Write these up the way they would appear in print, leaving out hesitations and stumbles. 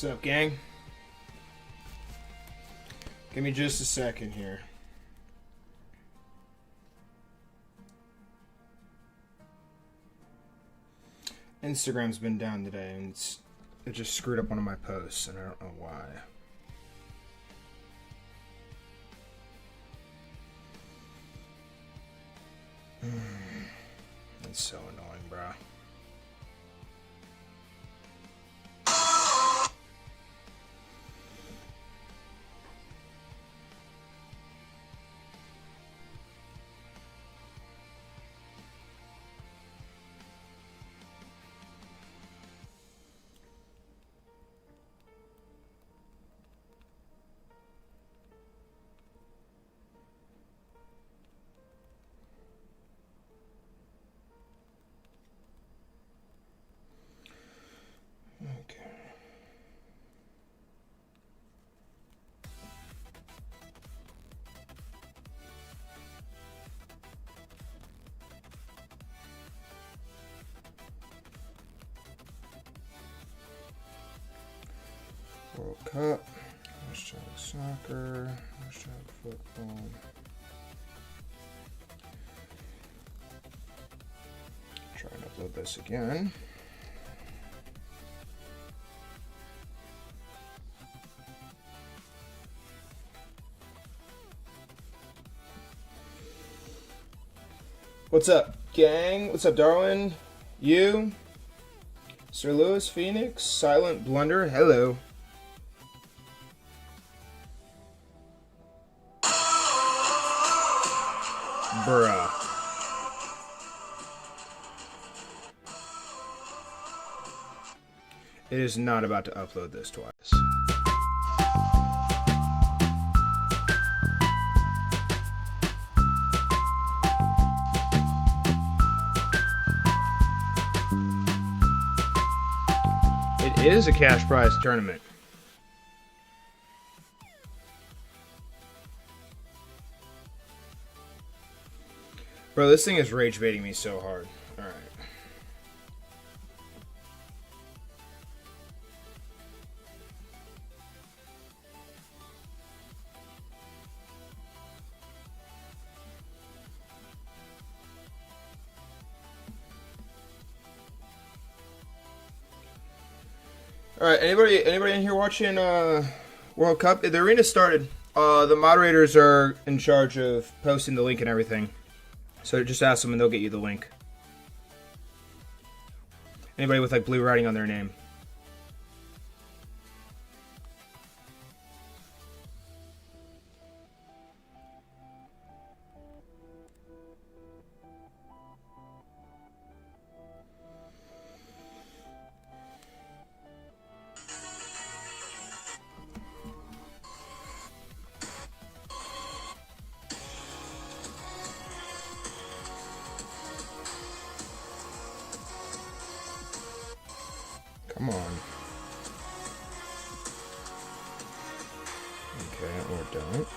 What's up, gang? Give me just a second here. Instagram's been down today, and it just screwed up one of my posts, and I don't know why. It's so annoying, bro. Okay. World Cup, hashtag soccer, hashtag football. Try and upload this again. What's up, gang? What's up, Darwin? You? Sir Lewis, Phoenix, Silent Blunder, hello. Bruh. It is not about to upload this twice. It is a cash prize tournament. Bro, this thing is rage baiting me so hard. Alright. Alright, anybody in here watching World Cup? The arena started. The moderators are in charge of posting the link and everything. So just ask them and they'll get you the link. Anybody with like blue writing on their name. Come on. Okay, or don't.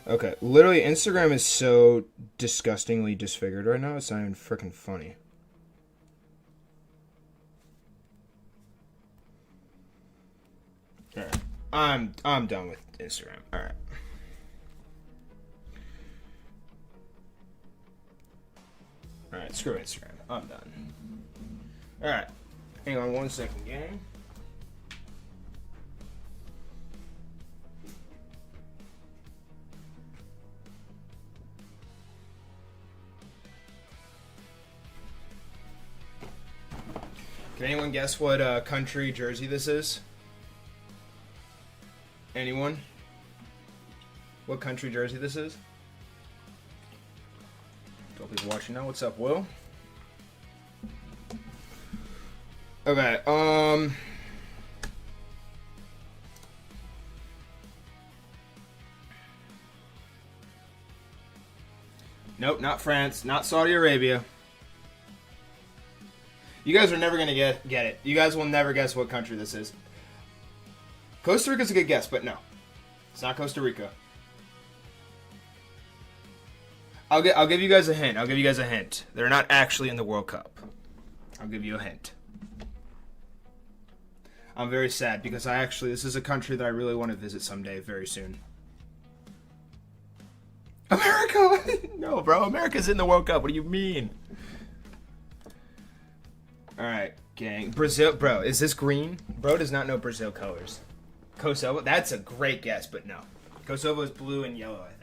Okay, literally Instagram is so disgustingly disfigured right now, it's not even freaking funny. Alright. I'm done with Instagram. Alright. Alright, screw Instagram. I'm done. Alright. Hang on 1 second, gang. Can anyone guess what country jersey this is? Anyone? What country jersey this is? Don't be watching now. What's up, Will? Okay, nope, not France, not Saudi Arabia. You guys are never gonna get it. You guys will never guess what country this is. Costa Rica's a good guess, but no. It's not Costa Rica. I'll give you guys a hint. I'll give you guys a hint. They're not actually in the World Cup. I'll give you a hint. I'm very sad because this is a country that I really want to visit someday very soon. America! No, bro. America's in the World Cup. What do you mean? Alright, gang. Brazil. Bro, is this green? Bro does not know Brazil colors. Kosovo? That's a great guess, but no. Kosovo is blue and yellow, I think.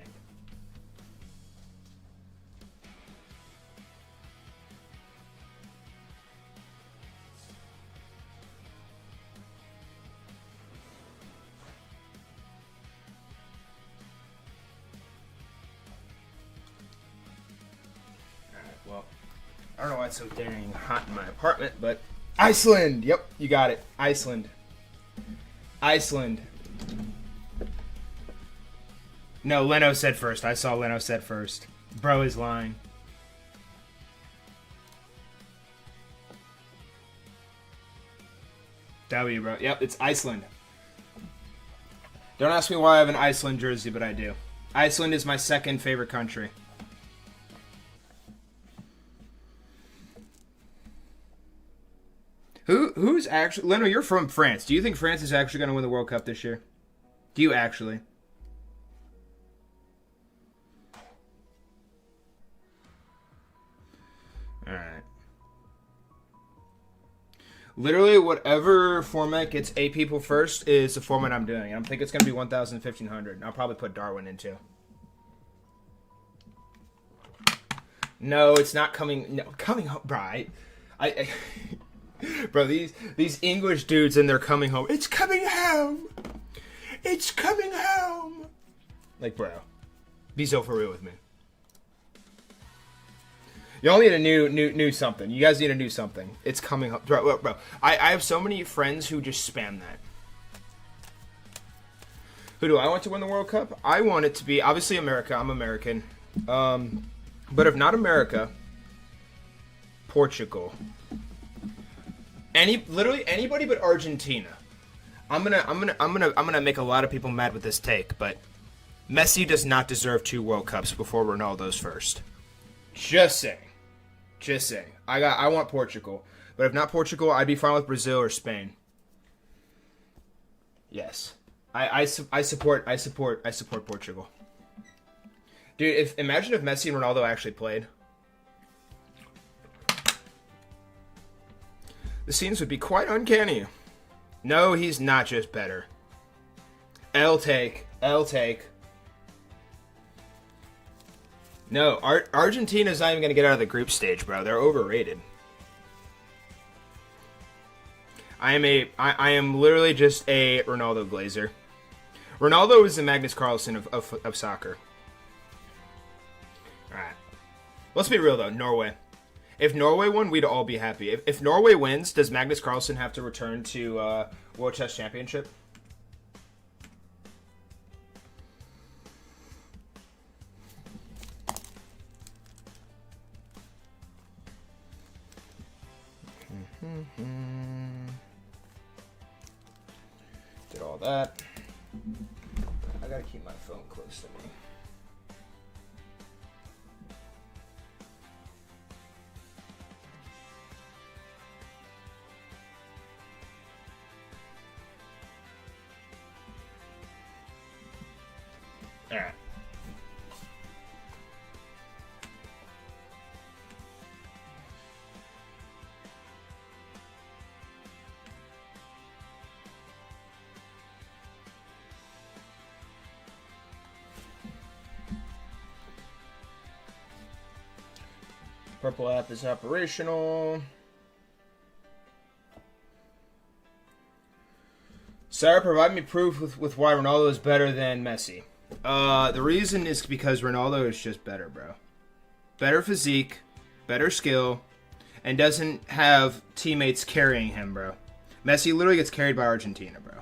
Well, I don't know why it's so dang hot in my apartment, but Iceland! Yep, you got it. Iceland. Iceland. No, Leno said first. I saw Leno said first. Bro is lying. W, bro. Yep, it's Iceland. Don't ask me why I have an Iceland jersey, but I do. Iceland is my second favorite country. Who's actually... Leno, you're from France. Do you think France is actually going to win the World Cup this year? Do you actually? Alright. Literally, whatever format gets 8 people first is the format I'm doing. I think it's going to be 1,000, 1,500. And I'll probably put Darwin in too. No, it's not coming... No, coming home... Bro, I bro, these English dudes and they're coming home. It's coming home. It's coming home. Like, bro, be so for real with me. Y'all need a new something. You guys need a new something. It's coming home, bro. I have so many friends who just spam that. Who do I want to win the World Cup? I want it to be obviously America. I'm American. But if not America, Portugal. Literally anybody but Argentina. I'm gonna make a lot of people mad with this take, but Messi does not deserve 2 World Cups before Ronaldo's first. Just saying. I want Portugal, but if not Portugal, I'd be fine with Brazil or Spain. Yes, I support Portugal. Dude, imagine if Messi and Ronaldo actually played. The scenes would be quite uncanny. No, he's not just better. L take. No, Argentina's not even going to get out of the group stage, bro. They're overrated. I am literally just a Ronaldo glazer. Ronaldo is the Magnus Carlsen of soccer. Alright. Let's be real, though. Norway. If Norway won, we'd all be happy. If Norway wins, does Magnus Carlsen have to return to World Chess Championship? Did all that. I gotta keep my phone close to me. Alright. Purple app is operational. Sarah, provide me proof with why Ronaldo is better than Messi. The reason is because Ronaldo is just better, bro. Better physique, better skill, and doesn't have teammates carrying him, bro. Messi literally gets carried by Argentina, bro.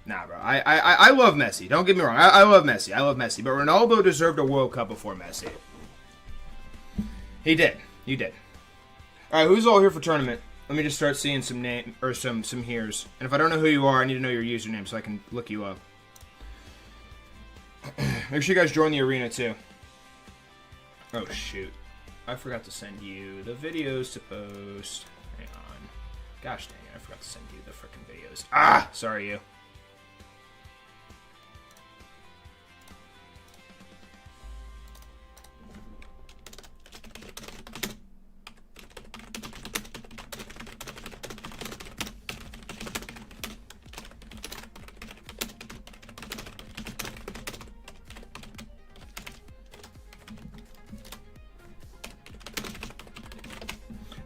Nah, bro. I love Messi. Don't get me wrong. I love Messi. But Ronaldo deserved a World Cup before Messi. He did. You did. All right, who's all here for tournament? Let me just start seeing some name or some here's. And if I don't know who you are, I need to know your username so I can look you up. Make sure you guys join the arena too. Oh shoot. I forgot to send you the videos to post. Hang on. Gosh dang it, I forgot to send you the frickin' videos. Ah! Sorry, you.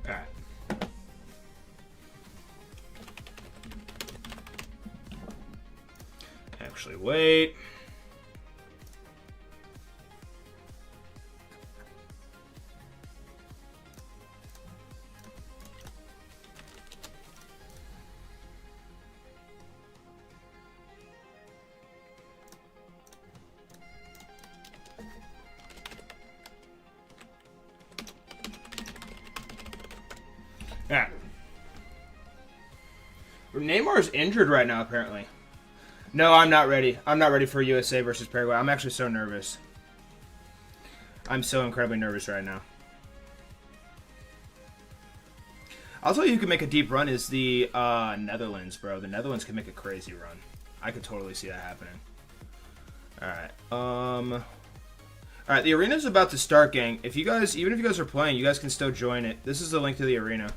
Alright. Actually, wait. Yeah. Neymar's injured right now, apparently. No, I'm not ready. I'm not ready for USA versus Paraguay. I'm actually so nervous. I'm so incredibly nervous right now. I'll tell you who can make a deep run is the Netherlands, bro. The Netherlands can make a crazy run. I could totally see that happening. Alright. Alright, the arena's about to start, gang. If you guys, even if you guys are playing, you guys can still join it. This is the link to the arena.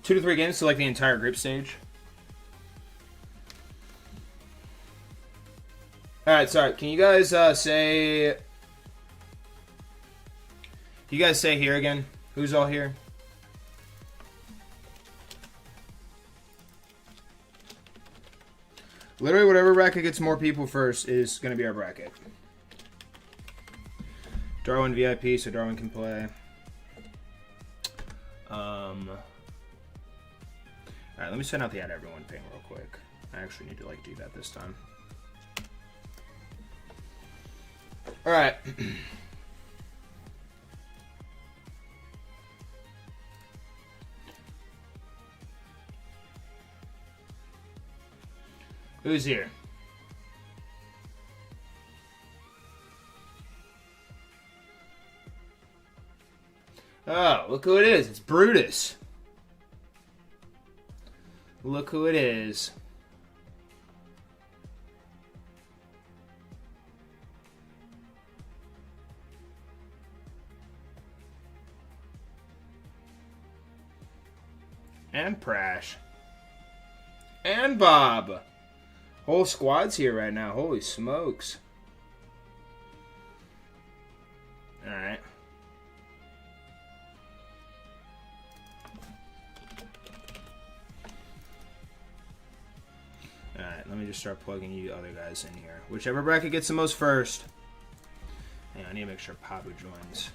2 to 3 games to like the entire group stage. Alright, sorry. Can you guys say... Can you guys say here again? Who's all here? Literally whatever bracket gets more people first is going to be our bracket. Darwin VIP, so Darwin can play. Alright, let me send out the add everyone thing real quick. I actually need to like do that this time. Alright. Who's here? Oh, look who it is. It's Brutus. Look who it is. And Prash. And Bob. Whole squad's here right now. Holy smokes. Alright. Alright, let me just start plugging you other guys in here. Whichever bracket gets the most first. Hang on, I need to make sure Pabu joins.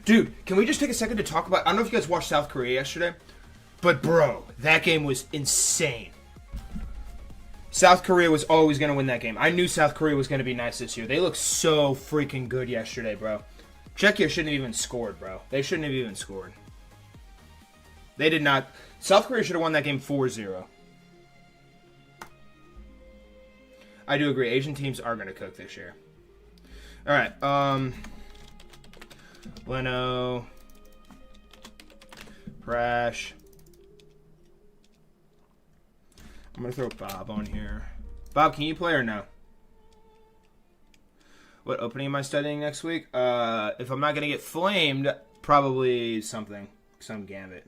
Dude, can we just take a second to talk about... I don't know if you guys watched South Korea yesterday, but bro, that game was insane. South Korea was always going to win that game. I knew South Korea was going to be nice this year. They looked so freaking good yesterday, bro. Czechia shouldn't have even scored, bro. They shouldn't have even scored. They did not. South Korea should have won that game 4-0. I do agree. Asian teams are going to cook this year. All right. Leno. Prash. I'm going to throw Bob on here. Bob, can you play or no? What opening am I studying next week? If I'm not going to get flamed, probably something. Some gambit.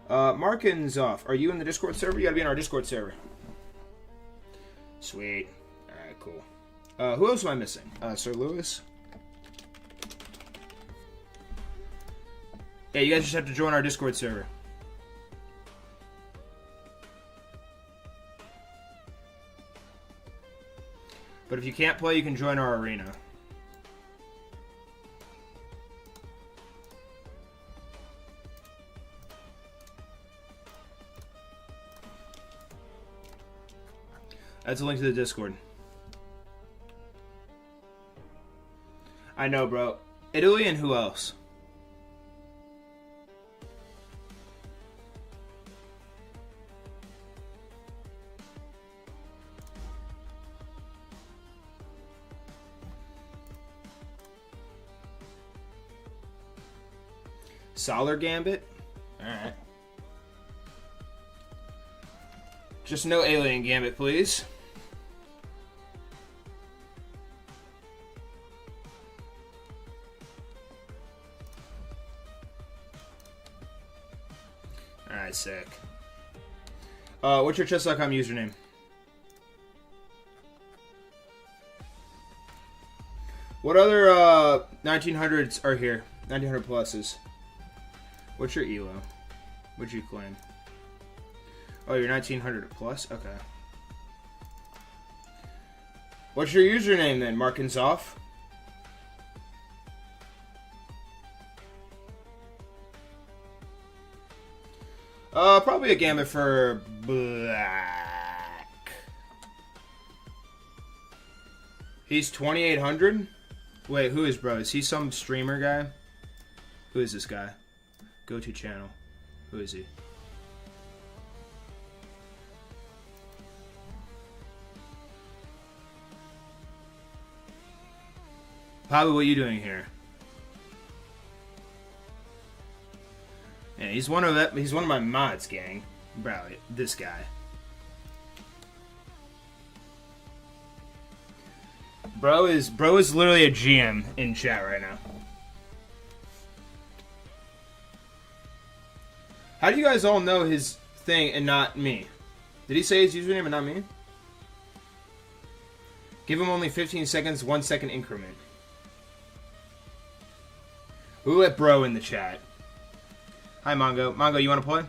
Markin's off. Are you in the Discord server? You got to be in our Discord server. Sweet. Alright, cool. Who else am I missing? Sir Lewis? Yeah, you guys just have to join our Discord server. But if you can't play, you can join our arena. That's a link to the Discord. I know, bro. Italy and who else? Solar Gambit? Alright. Just no Alien Gambit, please. Alright, sick. What's your chess.com username? What other 1900s are here? 1900 pluses. What's your elo? What'd you claim? Oh, you're 1900 plus? Okay. What's your username then? Markins off? Probably a gambit for black. He's 2800? Wait, who is bro? Is he some streamer guy? Who is this guy? Go to channel. Who is he? Pablo, what are you doing here? Yeah, he's one of my mods, gang. Bro, this guy. Bro is literally a GM in chat right now. How do you guys all know his thing and not me? Did he say his username and not me? Give him only 15 seconds, 1 second increment. Who let bro in the chat? Hi, Mongo. Mongo, you want to play?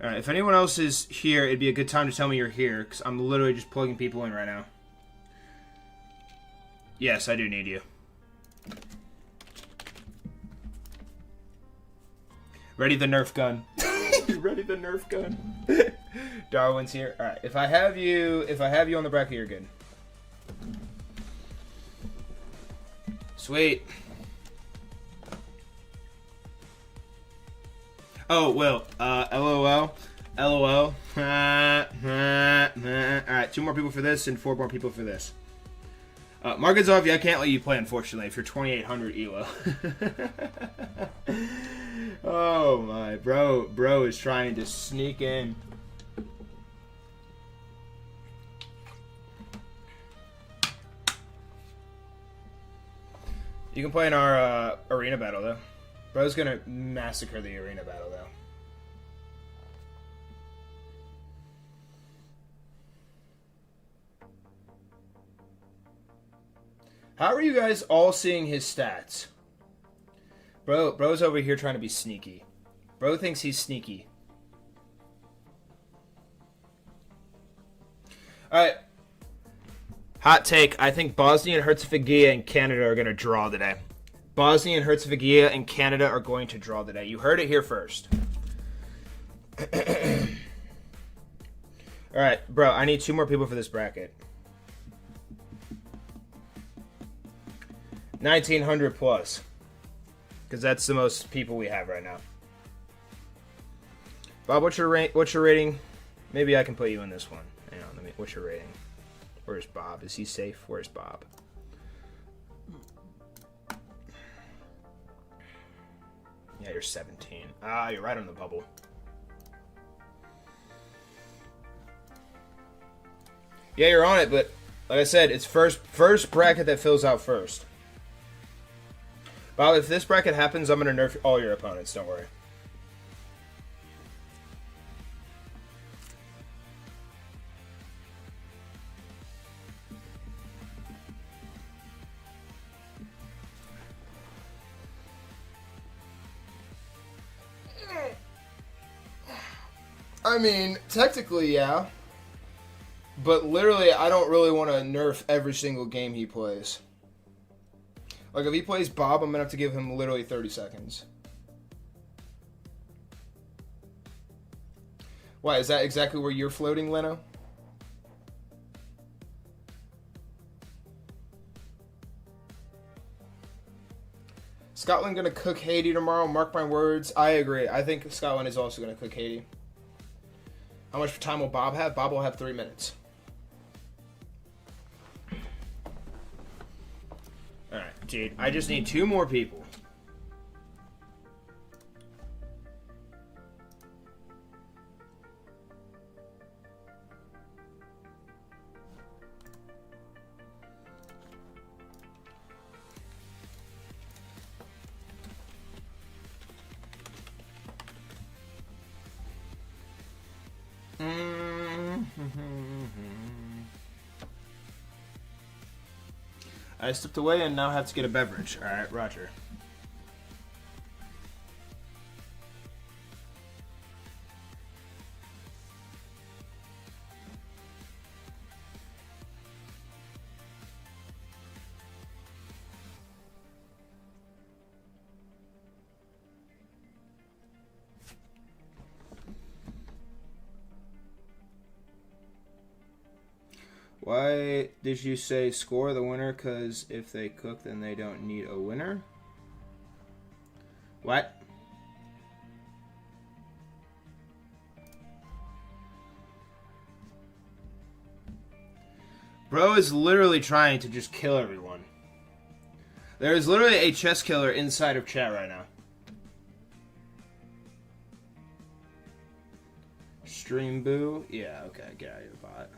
Alright, if anyone else is here, it'd be a good time to tell me you're here, because I'm literally just plugging people in right now. Yes, I do need you. Ready the Nerf gun. Ready the Nerf gun. Darwin's here. Alright, if I have you on the bracket, you're good. Sweet. Oh, well, LOL. LOL. Alright, 2 more people for this and 4 more people for this. Markazov, I can't let you play, unfortunately, if you're 2800 ELO. Oh my, bro is trying to sneak in. You can play in our arena battle, though. Bro's gonna massacre the arena battle, though. How are you guys all seeing his stats? Bro's over here trying to be sneaky. Bro thinks he's sneaky. Alright. Hot take. I think Bosnia and Herzegovina and Canada are going to draw today. Bosnia and Herzegovina and Canada are going to draw today. You heard it here first. Alright, bro, I need 2 more people for this bracket. 1900 plus. Because that's the most people we have right now. Bob, what's your rating? Maybe I can put you in this one. Hang on, what's your rating? Where's Bob? Is he safe? Where's Bob? Yeah, you're 17. Ah, you're right on the bubble. Yeah, you're on it, but like I said, it's first bracket that fills out first. Bob, if this bracket happens, I'm going to nerf all your opponents. Don't worry. I mean, technically, yeah. But literally, I don't really want to nerf every single game he plays. Like, if he plays Bob, I'm going to have to give him literally 30 seconds. Why, is that exactly where you're floating, Leno? Scotland going to cook Haiti tomorrow. Mark my words. I agree. I think Scotland is also going to cook Haiti. How much time will Bob have? Bob will have 3 minutes. Alright, dude. I just need 2 more people. I stepped away and now have to get a beverage. Alright, Roger. Why did you say score the winner? Because if they cook, then they don't need a winner? What? Bro is literally trying to just kill everyone. There is literally a chess killer inside of chat right now. Stream boo? Yeah, okay, get out of your bot.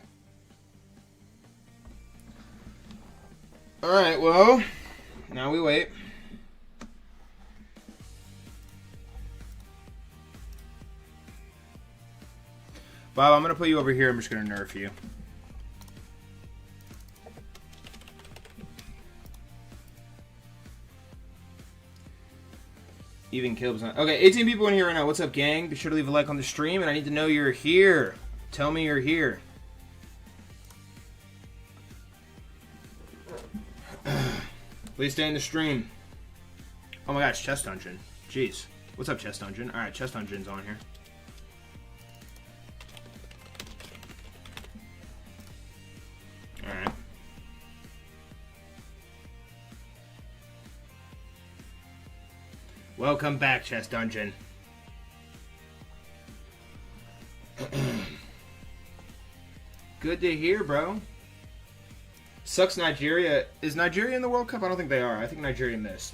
Alright, well, now we wait. Bob, I'm going to put you over here. I'm just going to nerf you. Even Kilb's not. Okay, 18 people in here right now. What's up, gang? Be sure to leave a like on the stream, and I need to know you're here. Tell me you're here. Please stay in the stream. Oh my gosh, Chess Dungeon. Jeez. What's up, Chess Dungeon? Alright, Chess Dungeon's on here. Alright. Welcome back, Chess Dungeon. Good to hear, bro. Sucks Nigeria. Is Nigeria in the World Cup? I don't think they are. I think Nigeria missed.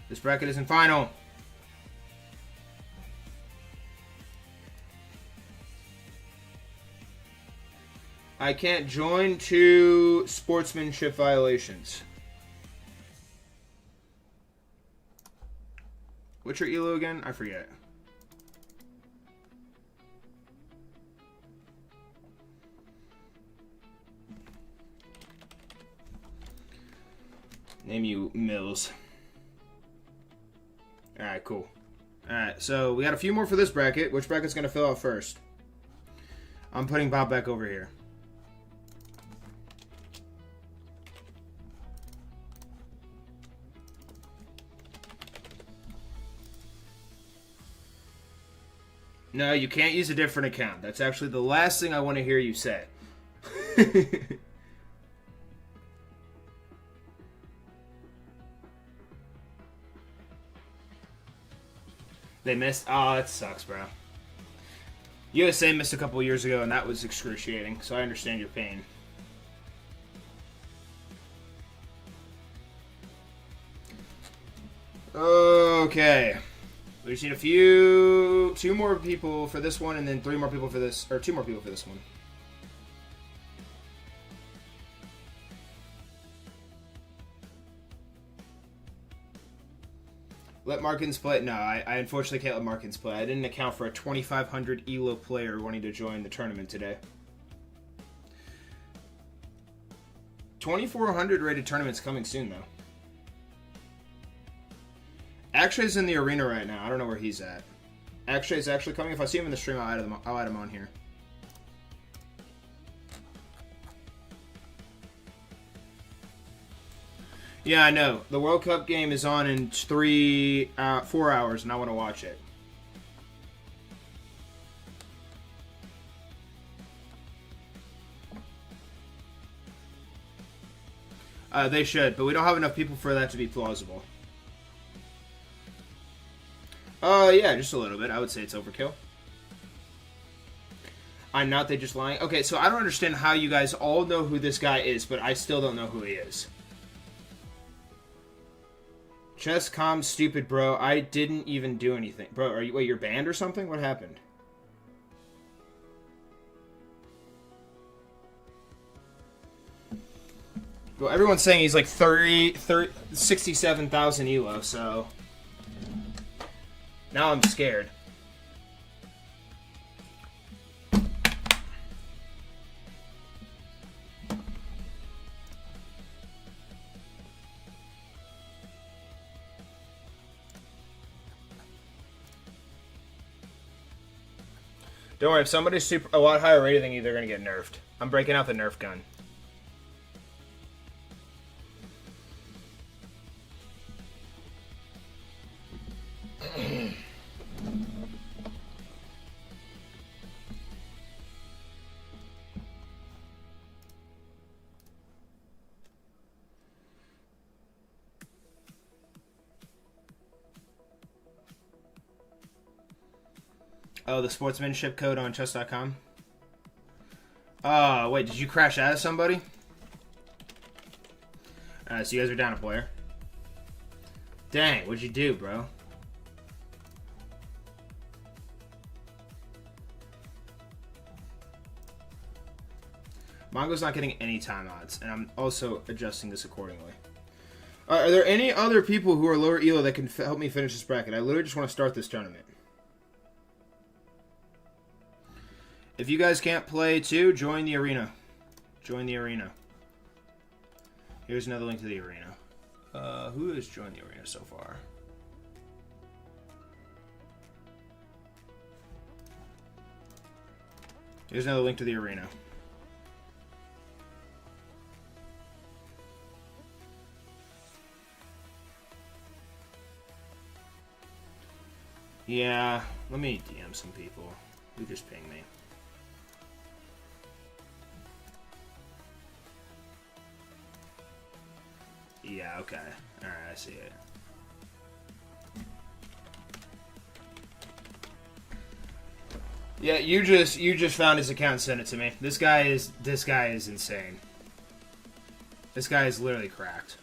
This bracket isn't final. I can't join 2 sportsmanship violations. What's your ELO again? I forget. Name you Mills. Alright, cool. Alright, so we got a few more for this bracket. Which bracket's going to fill out first? I'm putting Bob back over here. No, you can't use a different account. That's actually the last thing I want to hear you say. They missed? Oh, that sucks, bro. USA missed a couple years ago, and that was excruciating, so I understand your pain. Okay. We just need a few... 2 more people for this one, and then 3 more people for this... Or 2 more people for this one. Let Markins play? No, I unfortunately can't let Markins play. I didn't account for a 2,500 ELO player wanting to join the tournament today. 2,400 rated tournaments coming soon, though. Akshay's in the arena right now. I don't know where he's at. Akshay's actually coming. If I see him in the stream, I'll add him on here. Yeah, I know. The World Cup game is on in 4 hours, and I want to watch it. They should, but we don't have enough people for that to be plausible. Yeah, just a little bit. I would say it's overkill. I'm not, they just lying. Okay, so I don't understand how you guys all know who this guy is, but I still don't know who he is. Chess com stupid, bro. I didn't even do anything. Bro, are you, wait, you're banned or something? What happened? Well, everyone's saying he's like 67,000 elo, so now I'm scared. Don't worry, if somebody's a lot higher rated than you, they're going to get nerfed. I'm breaking out the Nerf gun. Oh, the sportsmanship code on chess.com? Wait, did you crash out of somebody? So you guys are down a player. Dang, what'd you do, bro? Mongo's not getting any time odds, and I'm also adjusting this accordingly. Are there any other people who are lower elo that can help me finish this bracket? I literally just want to start this tournament. If you guys can't play too, join the arena. Join the arena. Here's another link to the arena. Who has joined the arena so far? Here's another link to the arena. Yeah, let me DM some people who just pinged me. Yeah, okay. Alright, I see it. Yeah, you just found his account and sent it to me. This guy is insane. This guy is literally cracked.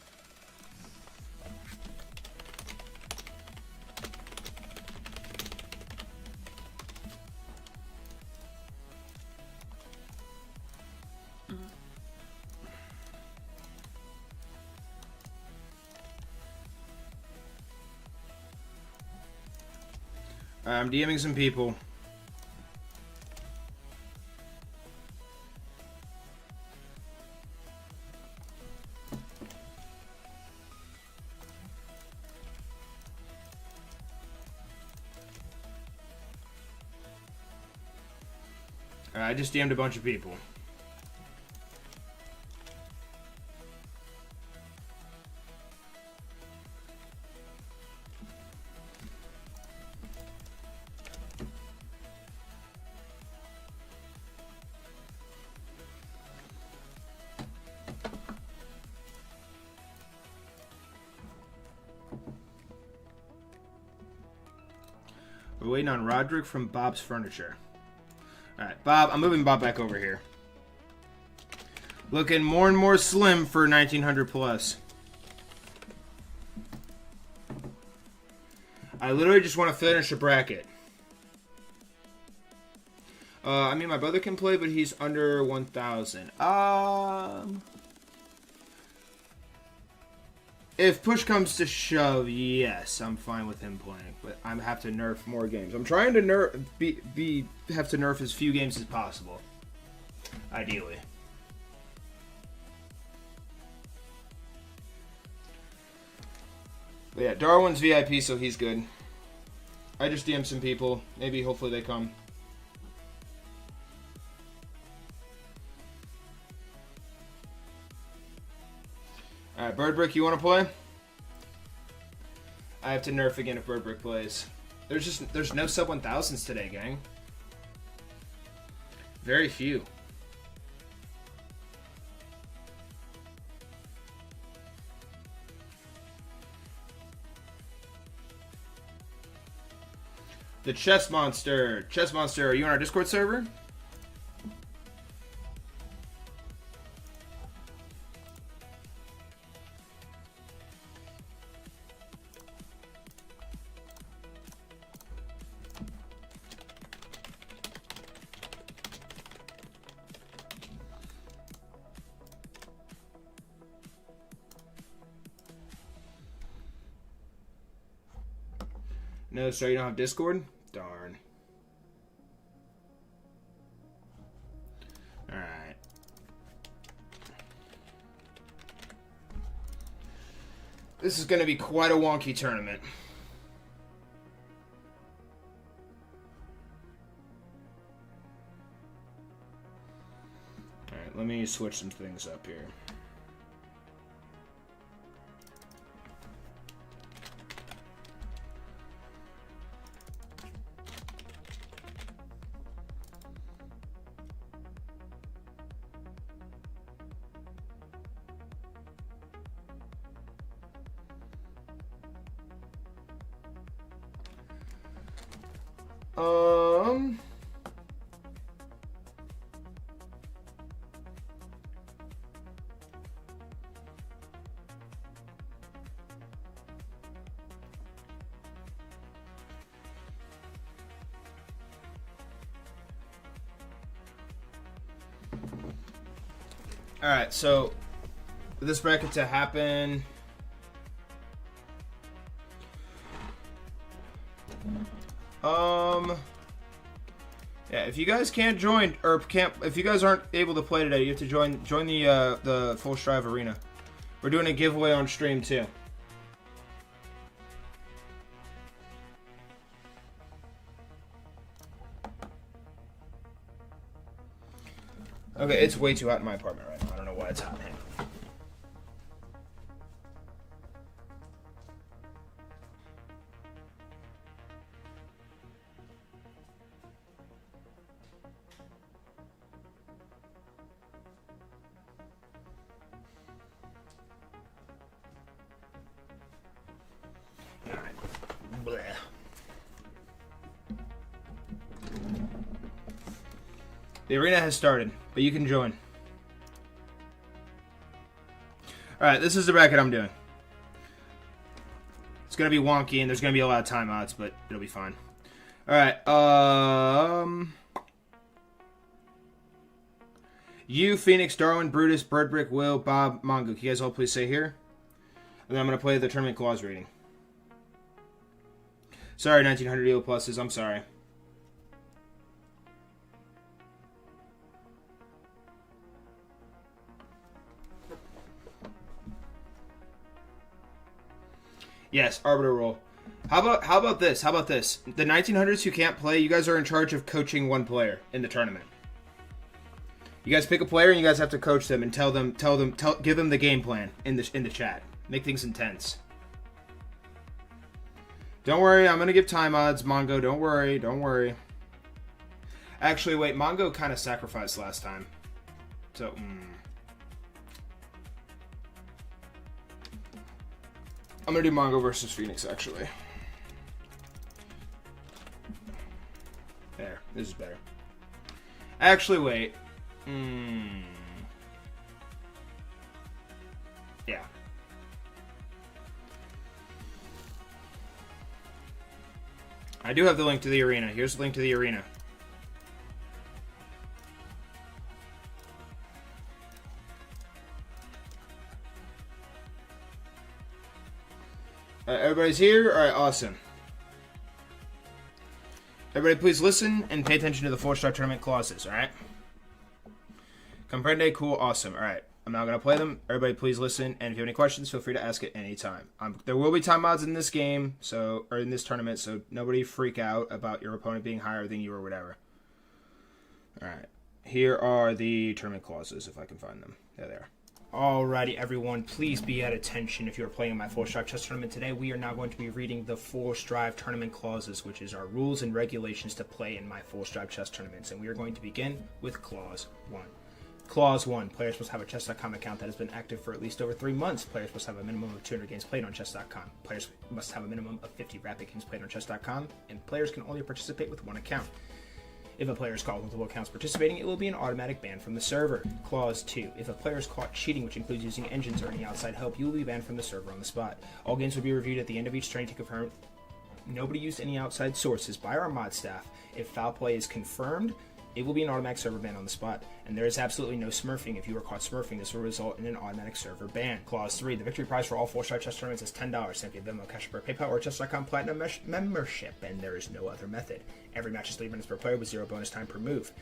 I'm DMing some people. I just DM'd a bunch of people. We're waiting on Roderick from Bob's Furniture. Alright, Bob, I'm moving Bob back over here. Looking more and more slim for 1900 plus. I literally just want to finish a bracket. I mean, my brother can play, but he's under 1,000. If push comes to shove, yes, I'm fine with him playing, but I have to nerf more games. I'm trying to have to nerf as few games as possible, ideally. But yeah, Darwin's VIP, so he's good. I just DM'd some people. Maybe, hopefully they come. Alright, Birdbrick, you want to play? I have to nerf again if Birdbrick plays. There's no sub 1000s today, gang. Very few. The Chess Monster. Chess Monster, are you on our Discord server? No, so you don't have Discord? Darn. Alright. This is going to be quite a wonky tournament. Alright, let me switch some things up here. Alright, so for this bracket to happen, yeah, if you guys can't join, or if you guys aren't able to play today, you have to join the Full Strive Arena. We're doing a giveaway on stream too. Okay, it's way too hot in my apartment right now. I don't know why it's hot. The arena has started, but you can join. Alright, this is the bracket I'm doing. It's going to be wonky, and there's going to be a lot of timeouts, but it'll be fine. Alright, you, Phoenix, Darwin, Brutus, Birdbrick, Will, Bob, Mongo. Can you guys all please say here? And then I'm going to play the tournament clause reading. Sorry, 1900 EO pluses. I'm sorry. Yes, arbiter role. How about this? How about this? The 1900s who can't play, you guys are in charge of coaching one player in the tournament. You guys pick a player and you guys have to coach them and give them the game plan in the chat. Make things intense. Don't worry, I'm gonna give time odds, Mongo. Don't worry. Actually, wait, Mongo kind of sacrificed last time, so. I'm going to do Mongo versus Phoenix, actually. There. This is better. Actually, wait. Yeah. I do have the link to the arena. Here's the link to the arena. Everybody's here? Alright, awesome. Everybody please listen and pay attention to the 4-star tournament clauses, alright? Comprende, cool, awesome. Alright, I'm now going to play them. Everybody please listen, and if you have any questions, feel free to ask at any time. There will be timeouts in this game, or in this tournament, so nobody freak out about your opponent being higher than you or whatever. Alright, here are the tournament clauses, if I can find them. There they are. Alrighty, everyone, please be at attention if you're playing my 4-Strive chess tournament today. We are now going to be reading the 4-Strive tournament clauses, which is our rules and regulations to play in my 4-Strive chess tournaments. And we are going to begin with Clause 1. Clause 1. Players must have a chess.com account that has been active for at least over 3 months. Players must have a minimum of 200 games played on chess.com. Players must have a minimum of 50 rapid games played on chess.com, and players can only participate with one account. If a player is caught with multiple accounts participating, it will be an automatic ban from the server. Clause 2. If a player is caught cheating, which includes using engines or any outside help, you will be banned from the server on the spot. All games will be reviewed at the end of each turn to confirm nobody used any outside sources by our mod staff. If foul play is confirmed, it will be an automatic server ban on the spot, and there is absolutely no smurfing. If you are caught smurfing, this will result in an automatic server ban. Clause 3. The victory prize for all 4-star chess tournaments is $10. Simply Venmo, Cash App, or PayPal, or Chess.com Platinum membership, and there is no other method. Every match is 3 minutes per player with 0 bonus time per move.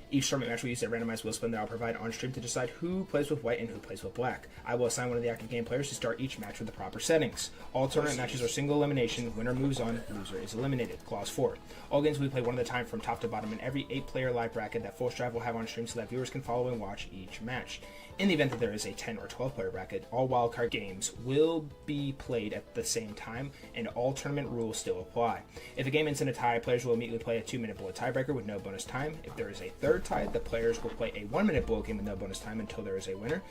Each tournament match will use a randomized wheel spin that I'll provide on stream to decide who plays with white and who plays with black. I will assign one of the active game players to start each match with the proper settings. All tournament matches are single elimination. Winner moves on, loser is eliminated. Clause 4. All games will be played one at a time from top to bottom in every 8-player live bracket that Full Strive will have on stream so that viewers can follow and watch each match. In the event that there is a 10 or 12-player bracket, all wildcard games will be played at the same time, and all tournament rules still apply. If a game ends in a tie, players will immediately play a 2-minute bullet tiebreaker with no bonus time. If there is a third tie, the players will play a 1-minute bullet game with no bonus time until there is a winner.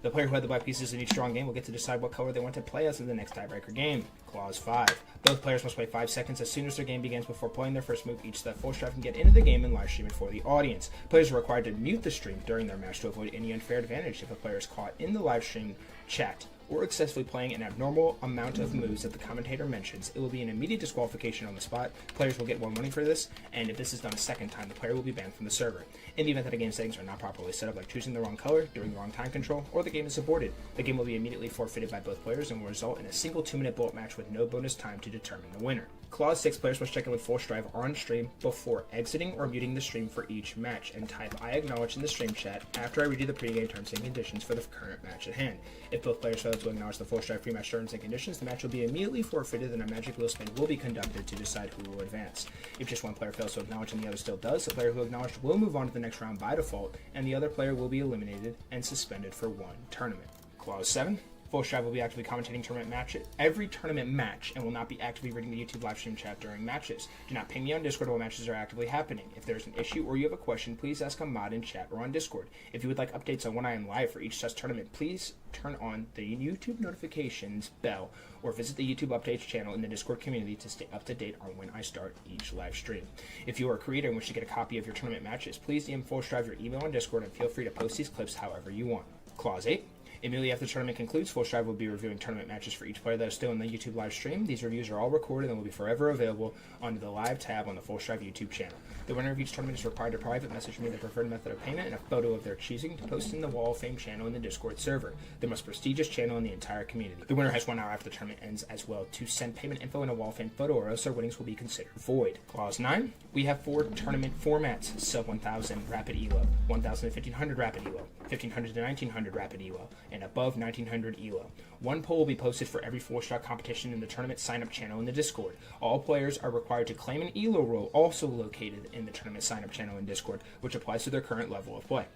The player who had the black pieces in each strong game will get to decide what color they want to play as in the next tiebreaker game. Clause 5. Both players must wait 5 seconds as soon as their game begins before playing their first move each so that Full Strive can get into the game and live stream it for the audience. Players are required to mute the stream during their match to avoid any unfair advantage. If a player is caught in the live stream chat or excessively playing an abnormal amount of moves that the commentator mentions, it will be an immediate disqualification on the spot. Players will get 1 warning for this, and if this is done a second time, the player will be banned from the server. In the event that a game settings are not properly set up, like choosing the wrong color, doing the wrong time control, or the game is aborted, the game will be immediately forfeited by both players and will result in a single 2-minute bullet match with no bonus time to determine the winner. Clause 6. Players must check in with Full Strive on stream before exiting or muting the stream for each match, and type "I acknowledge" in the stream chat after I read you the pregame terms and conditions for the current match at hand. If both players fail to acknowledge the Full Strive pre-match terms and conditions, the match will be immediately forfeited and a magic wheel spin will be conducted to decide who will advance. If just one player fails to acknowledge and the other still does, the player who acknowledged will move on to the next round by default, and the other player will be eliminated and suspended for 1 tournament. Clause 7. Full Strive will be actively commentating every tournament match and will not be actively reading the YouTube live stream chat during matches. Do not ping me on Discord while matches are actively happening. If there is an issue or you have a question, please ask a mod in chat or on Discord. If you would like updates on when I am live for each chess tournament, please turn on the YouTube notifications bell or visit the YouTube updates channel in the Discord community to stay up to date on when I start each live stream. If you are a creator and wish to get a copy of your tournament matches, please DM Full Strive your email on Discord and feel free to post these clips however you want. Clause 8. Immediately after the tournament concludes, Full Strive will be reviewing tournament matches for each player that is still in the YouTube live stream. These reviews are all recorded and will be forever available under the live tab on the Full Strive YouTube channel. The winner of each tournament is required to private message me the preferred method of payment and a photo of their choosing to post in the Wall of Fame channel in the Discord server, the most prestigious channel in the entire community. The winner has 1 hour after the tournament ends as well to send payment info in a Wall of Fame photo, or else their winnings will be considered void. Clause 9. We have 4 tournament formats: sub 1000 rapid elo, 1000 to 1500 rapid elo, 1500 to 1900 rapid elo, and above 1900 elo. 1 poll will be posted for every 4-star competition in the tournament sign-up channel in the Discord. All players are required to claim an elo role also located in the tournament sign-up channel in Discord, which applies to their current level of play.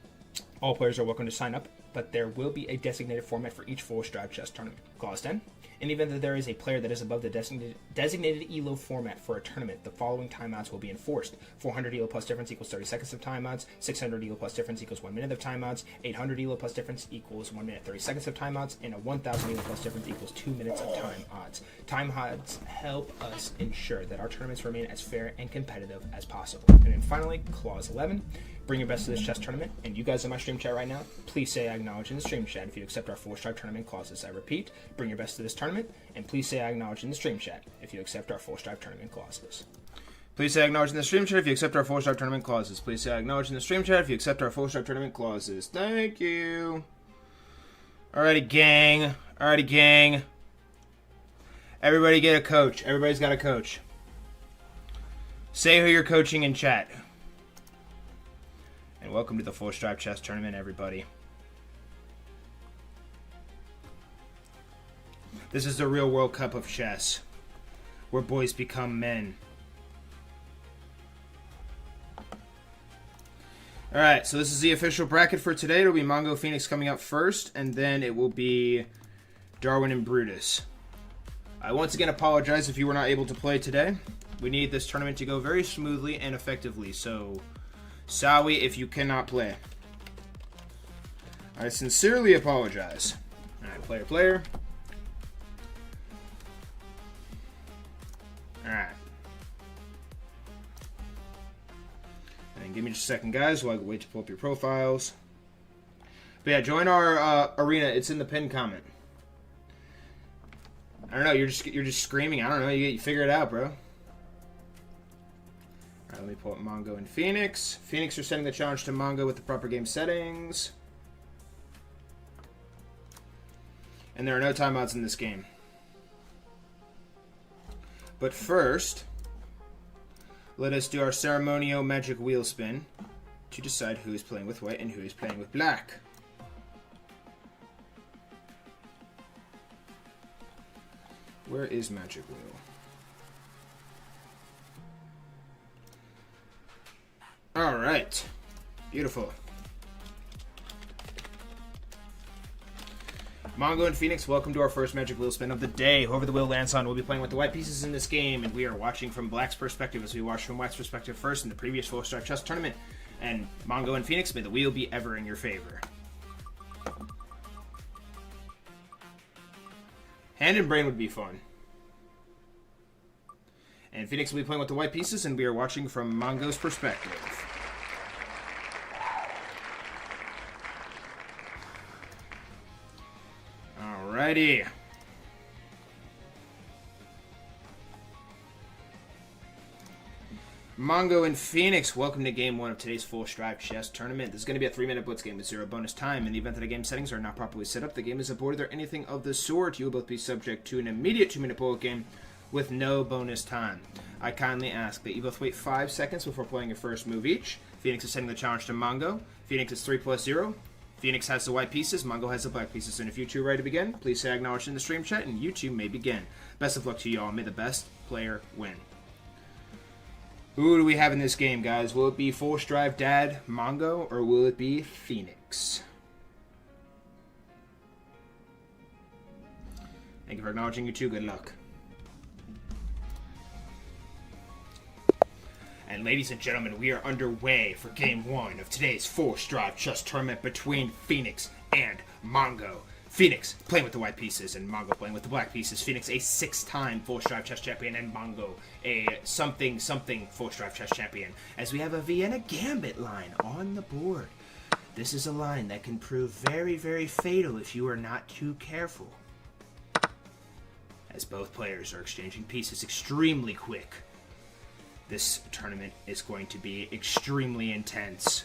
All players are welcome to sign up, but there will be a designated format for each Full Strive chess tournament. Clause 10. In the event that there is a player that is above the designated ELO format for a tournament, the following timeouts will be enforced. 400 ELO plus difference equals 30 seconds of timeouts, 600 ELO plus difference equals 1 minute of timeouts, 800 ELO plus difference equals 1 minute 30 seconds of timeouts, and a 1000 ELO plus difference equals 2 minutes of time odds. Time odds help us ensure that our tournaments remain as fair and competitive as possible. And then finally, Clause 11. Bring your best to this chess tournament, and you guys in my stream chat right now, please say "I acknowledge" in the stream chat if you accept our Full Strive tournament clauses. I repeat, bring your best to this tournament, and please say "I acknowledge" in the stream chat if you accept our Full Strive tournament clauses. Please say "I acknowledge" in the stream chat if you accept our Full Strive tournament clauses. Please say "I acknowledge" in the stream chat if you accept our Full Strive tournament clauses. Thank you. Alrighty, gang. Alrighty, gang. Everybody get a coach. Everybody's got a coach. Say who you're coaching in chat. And welcome to the Full Strive Chess Tournament, everybody. This is the real World Cup of chess, where boys become men. Alright, so this is the official bracket for today. It'll be Mongo Phoenix coming up first, and then it will be Darwin and Brutus. I once again apologize if you were not able to play today. We need this tournament to go very smoothly and effectively, so sorry if you cannot play. I sincerely apologize. Alright, player. Alright. And give me just a second, guys, while I wait to pull up your profiles. But yeah, join our arena. It's in the pinned comment. I don't know. You're just screaming. I don't know. You figure it out, bro. All right, let me pull up Mongo and Phoenix. Phoenix are sending the challenge to Mongo with the proper game settings. And there are no timeouts in this game. But first, let us do our ceremonial magic wheel spin to decide who is playing with white and who is playing with black. Where is magic wheel? All right. Beautiful. Mongo and Phoenix, welcome to our first magic wheel spin of the day. Whoever the wheel lands on will be playing with the white pieces in this game, and we are watching from black's perspective as we watched from white's perspective first in the previous Full Strike Chess tournament. And Mongo and Phoenix, may the wheel be ever in your favor. Hand and brain would be fun. And Phoenix will be playing with the white pieces, and we are watching from Mongo's perspective. Alrighty. Mongo and Phoenix, welcome to Game 1 of today's Full Strike Chess Tournament. This is going to be a 3-minute blitz game with 0 bonus time. In the event that the game settings are not properly set up, the game is aborted, or anything of the sort. You will both be subject to an immediate 2-minute bullet game with no bonus time. I kindly ask that you both wait 5 seconds before playing your first move each. Phoenix is sending the challenge to Mongo. Phoenix is 3+0. Phoenix has the white pieces, Mongo has the black pieces. And if you two are ready to begin, please say acknowledge in the stream chat, and you two may begin. Best of luck to you all. May the best player win. Who do we have in this game, guys? Will it be Full Strive Dad Mongo, or will it be Phoenix? Thank you for acknowledging you two. Good luck. And ladies and gentlemen, we are underway for Game 1 of today's Full Strive Chess Tournament between Phoenix and Mongo. Phoenix playing with the white pieces and Mongo playing with the black pieces. Phoenix a 6-time Full Strive Chess Champion, and Mongo a something Full Strive Chess Champion. As we have a Vienna Gambit line on the board. This is a line that can prove very, very fatal if you are not too careful. As both players are exchanging pieces extremely quick. This tournament is going to be extremely intense.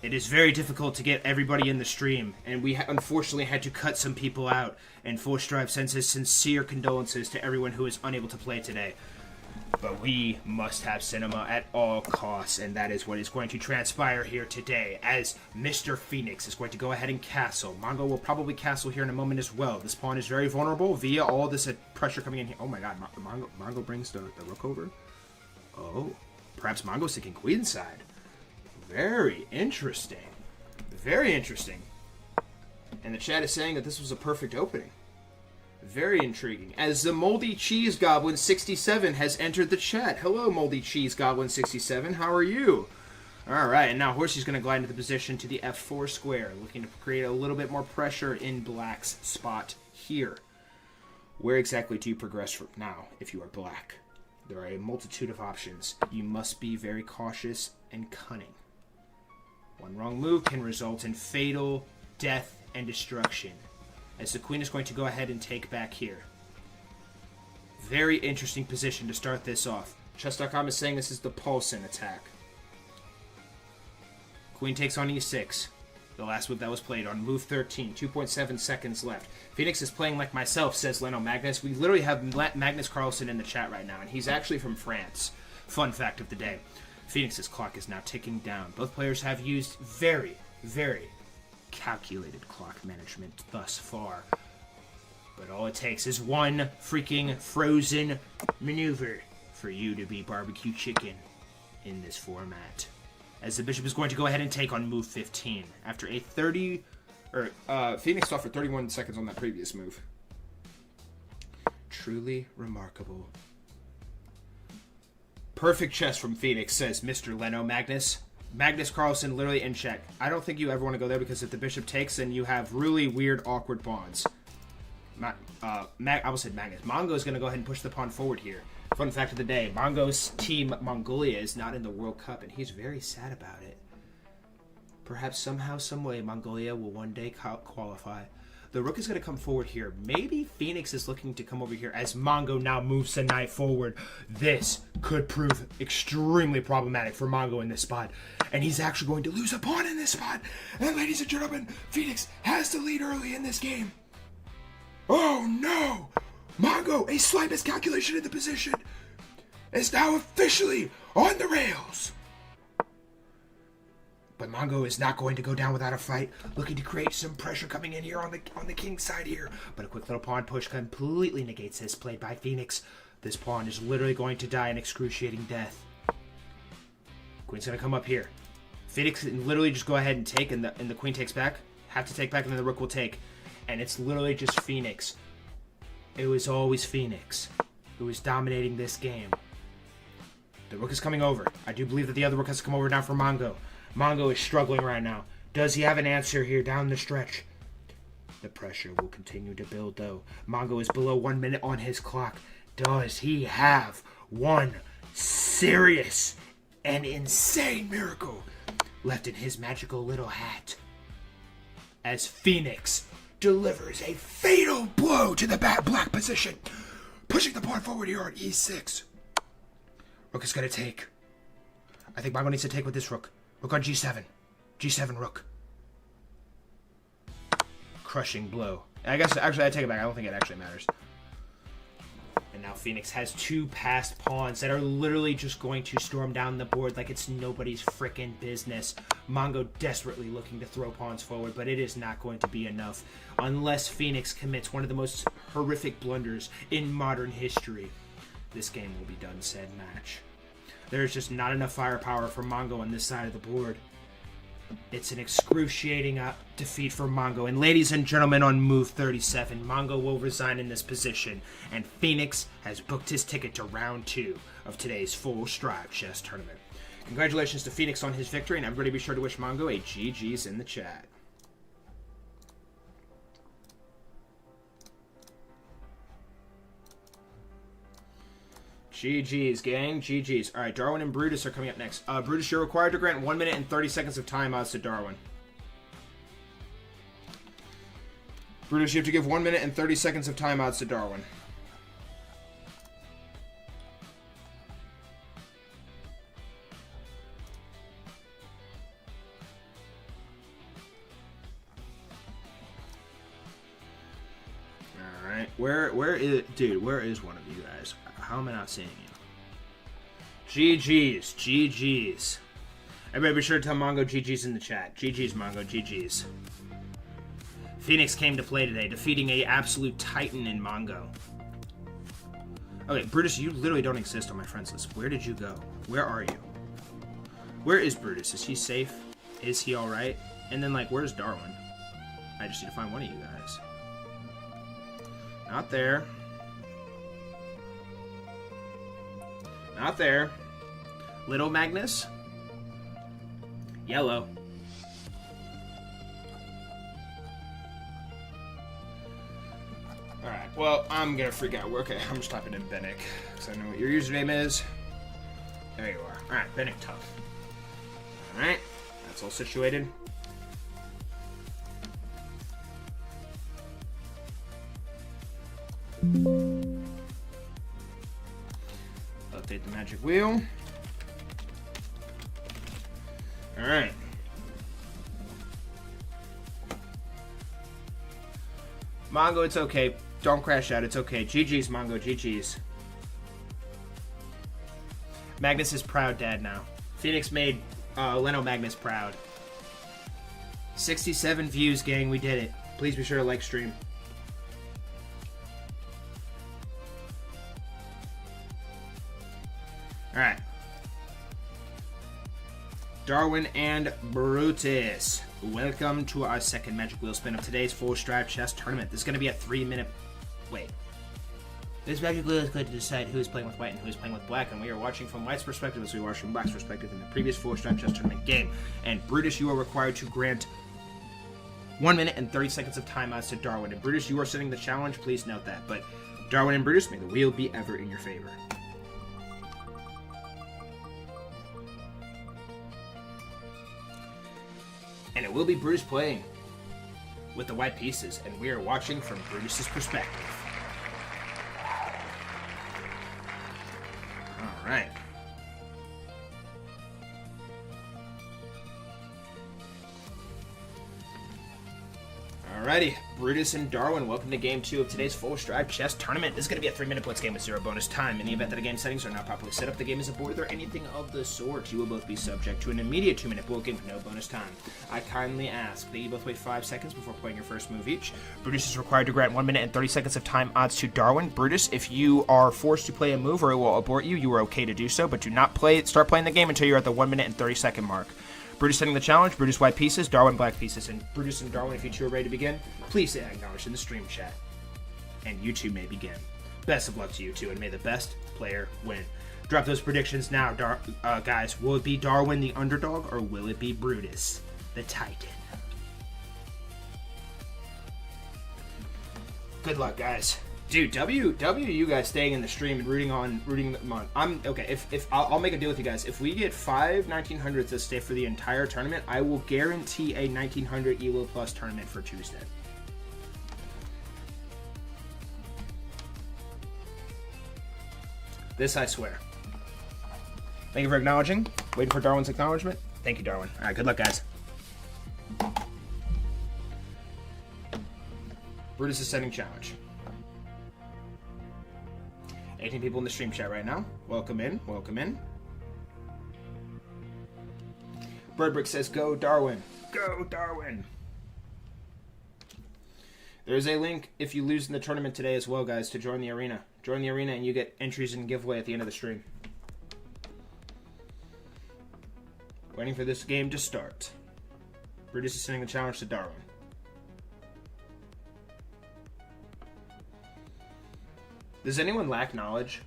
It is very difficult to get everybody in the stream, and we unfortunately had to cut some people out, and Full Strive sends his sincere condolences to everyone who is unable to play today. But we must have cinema at all costs, and that is what is going to transpire here today, as Mr. Phoenix is going to go ahead and castle. Mongo will probably castle here in a moment as well. This pawn is very vulnerable via all this pressure coming in here. Oh my god, Mongo brings the rook over? Oh, perhaps Mongo's thinking queenside. Very interesting. Very interesting. And the chat is saying that this was a perfect opening. Very intriguing. As the Moldy Cheese Goblin 67 has entered the chat. Hello, Moldy Cheese Goblin 67. How are you? Alright, and now Horsey's going to glide into the position to the F4 square, looking to create a little bit more pressure in Black's spot here. Where exactly do you progress from now if you are Black? There are a multitude of options. You must be very cautious and cunning. One wrong move can result in fatal death and destruction. As the queen is going to go ahead and take back here. Very interesting position to start this off. Chess.com is saying this is the Paulson attack. Queen takes on e6. The last move that was played on move 13. 2.7 seconds left. Phoenix is playing like myself, says Leno Magnus. We literally have Magnus Carlsen in the chat right now, and he's actually from France. Fun fact of the day. Phoenix's clock is now ticking down. Both players have used very, very calculated clock management thus far. But all it takes is one freaking frozen maneuver for you to be barbecue chicken in this format. As the bishop is going to go ahead and take on move 15. After a Phoenix thought for 31 seconds on that previous move. Truly remarkable. Perfect chess from Phoenix, says Mr. Leno Magnus. Magnus Carlsen literally in check. I don't think you ever want to go there because if the bishop takes, then you have really weird, awkward pawns. I almost said Magnus. Mongo is going to go ahead and push the pawn forward here. Fun fact of the day, Mongo's team Mongolia is not in the World Cup, and he's very sad about it. Perhaps somehow, someway, Mongolia will one day qualify. The rook is going to come forward here. Maybe Phoenix is looking to come over here as Mongo now moves the knight forward. This could prove extremely problematic for Mongo in this spot. And he's actually going to lose a pawn in this spot. And ladies and gentlemen, Phoenix has the lead early in this game. Oh no! Mongo, a slight miscalculation in the position, is now officially on the rails. But Mongo is not going to go down without a fight, looking to create some pressure coming in here on the king's side here. But a quick little pawn push completely negates this, played by Phoenix. This pawn is literally going to die an excruciating death. Queen's going to come up here. Phoenix can literally just go ahead and take, and the queen takes back. Have to take back, and then the rook will take. And it's literally just Phoenix. It was always Phoenix who was dominating this game. The rook is coming over. I do believe that the other rook has to come over now for Mongo. Mongo is struggling right now. Does he have an answer here down the stretch? The pressure will continue to build, though. Mongo is below 1 minute on his clock. Does he have one serious and insane miracle left in his magical little hat? As Phoenix delivers a fatal blow to the black position, pushing the pawn forward here on e6. Rook is going to take. I think Mongo needs to take with this rook. Rook on g7. G7 rook. Crushing blow. I guess, actually, I take it back. I don't think it actually matters. And now Phoenix has two passed pawns that are literally just going to storm down the board like it's nobody's frickin' business. Mongo desperately looking to throw pawns forward, but it is not going to be enough unless Phoenix commits one of the most horrific blunders in modern history. This game will be done said match. There's just not enough firepower for Mongo on this side of the board. It's an excruciating defeat for Mongo. And ladies and gentlemen, on move 37, Mongo will resign in this position. And Phoenix has booked his ticket to round 2 of today's full stripe chess tournament. Congratulations to Phoenix on his victory, and everybody be sure to wish Mongo a GG's in the chat. GG's, gang. GG's. All right, Darwin and Brutus are coming up next. Brutus, you're required to grant 1 minute and 30 seconds of timeouts to Darwin. Brutus, you have to give 1 minute and 30 seconds of timeouts to Darwin. All right. Where is one of you guys? How am I not seeing you? GG's. GG's. Everybody be sure to tell Mongo GG's in the chat. GG's, Mongo. GG's. Phoenix came to play today, defeating a absolute titan in Mongo. Okay, Brutus, you literally don't exist on my friends list. Where did you go? Where are you? Where is Brutus? Is he safe? Is he alright? And then, like, where's Darwin? I just need to find one of you guys. Not there. Not there. Little Magnus. Yellow. Alright, well, I'm gonna freak out. Okay, I'm just typing in Bennick, because I know what your username is. There you are. Alright, Bennick Tough. Alright, that's all situated. Update the magic wheel. Alright. Mongo, it's okay. Don't crash out. It's okay. GG's, Mongo. GG's. Magnus is proud dad now. Phoenix made Leno Magnus proud. 67 views, gang. We did it. Please be sure to like stream. Alright. Darwin and Brutus. Welcome to our second Magic Wheel spin of today's full stripe chess tournament. This is going to be a 3 minute... Wait. This magic wheel is going to decide who is playing with white and who is playing with black, and we are watching from white's perspective as we watch from black's perspective in the previous 4-strap chess tournament game. And Brutus, you are required to grant 1 minute and 30 seconds of timeouts to Darwin. And Brutus, you are setting the challenge. Please note that. But Darwin and Brutus, may the wheel be ever in your favor. And it will be Brutus playing with the white pieces, and we are watching from Brutus's perspective. All right. Alrighty, Brutus and Darwin, welcome to Game 2 of today's Full Stride Chess Tournament. This is going to be a 3-minute blitz game with 0 bonus time. In the event that the game settings are not properly set up, the game is aborted, or anything of the sort, you will both be subject to an immediate 2-minute bullet game with no bonus time. I kindly ask that you both wait 5 seconds before playing your first move each. Brutus is required to grant 1 minute and 30 seconds of time odds to Darwin. Brutus, if you are forced to play a move or it will abort you, you are okay to do so, but do not start playing the game until you're at the 1 minute and 30 second mark. Brutus setting the challenge, Brutus white pieces, Darwin black pieces. And Brutus and Darwin, if you two are ready to begin, please say acknowledge in the stream chat. And you two may begin. Best of luck to you two, and may the best player win. Drop those predictions now, guys. Will it be Darwin the underdog, or will it be Brutus the Titan? Good luck, guys. Dude, W you guys staying in the stream and rooting them on. I'm okay. If I'll make a deal with you guys. If we get 5 1900s to stay for the entire tournament, I will guarantee a 1900 ELO plus tournament for Tuesday. This I swear. Thank you for acknowledging. Waiting for Darwin's acknowledgement. Thank you, Darwin. All right, good luck, guys. Brutus is setting challenge. 18 people in the stream chat right now. Welcome in. Welcome in. Birdbrick says, go Darwin. Go Darwin. There's a link if you lose in the tournament today as well, guys, to join the arena. Join the arena and you get entries and giveaway at the end of the stream. Waiting for this game to start. Brutus is sending the challenge to Darwin. Does anyone lack knowledge?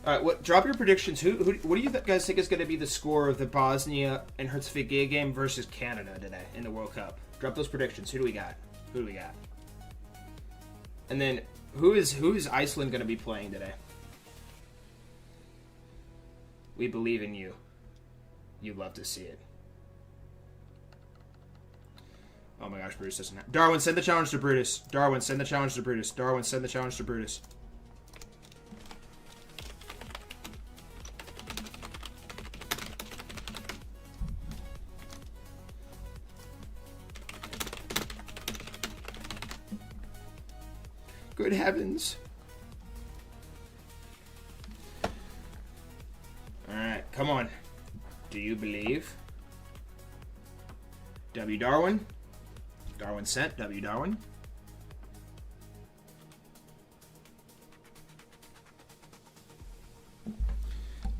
All right, drop your predictions. What do you guys think is going to be the score of the Bosnia and Herzegovina game versus Canada today in the World Cup? Drop those predictions. Who do we got? And then who is Iceland going to be playing today? We believe in you. You'd love to see it. Oh my gosh, Brutus doesn't have... Darwin, send the challenge to Brutus. Darwin, send the challenge to Brutus. Darwin, send the challenge to Brutus. Good heavens. Alright, come on. Do you believe? W. Darwin. Darwin sent. W. Darwin.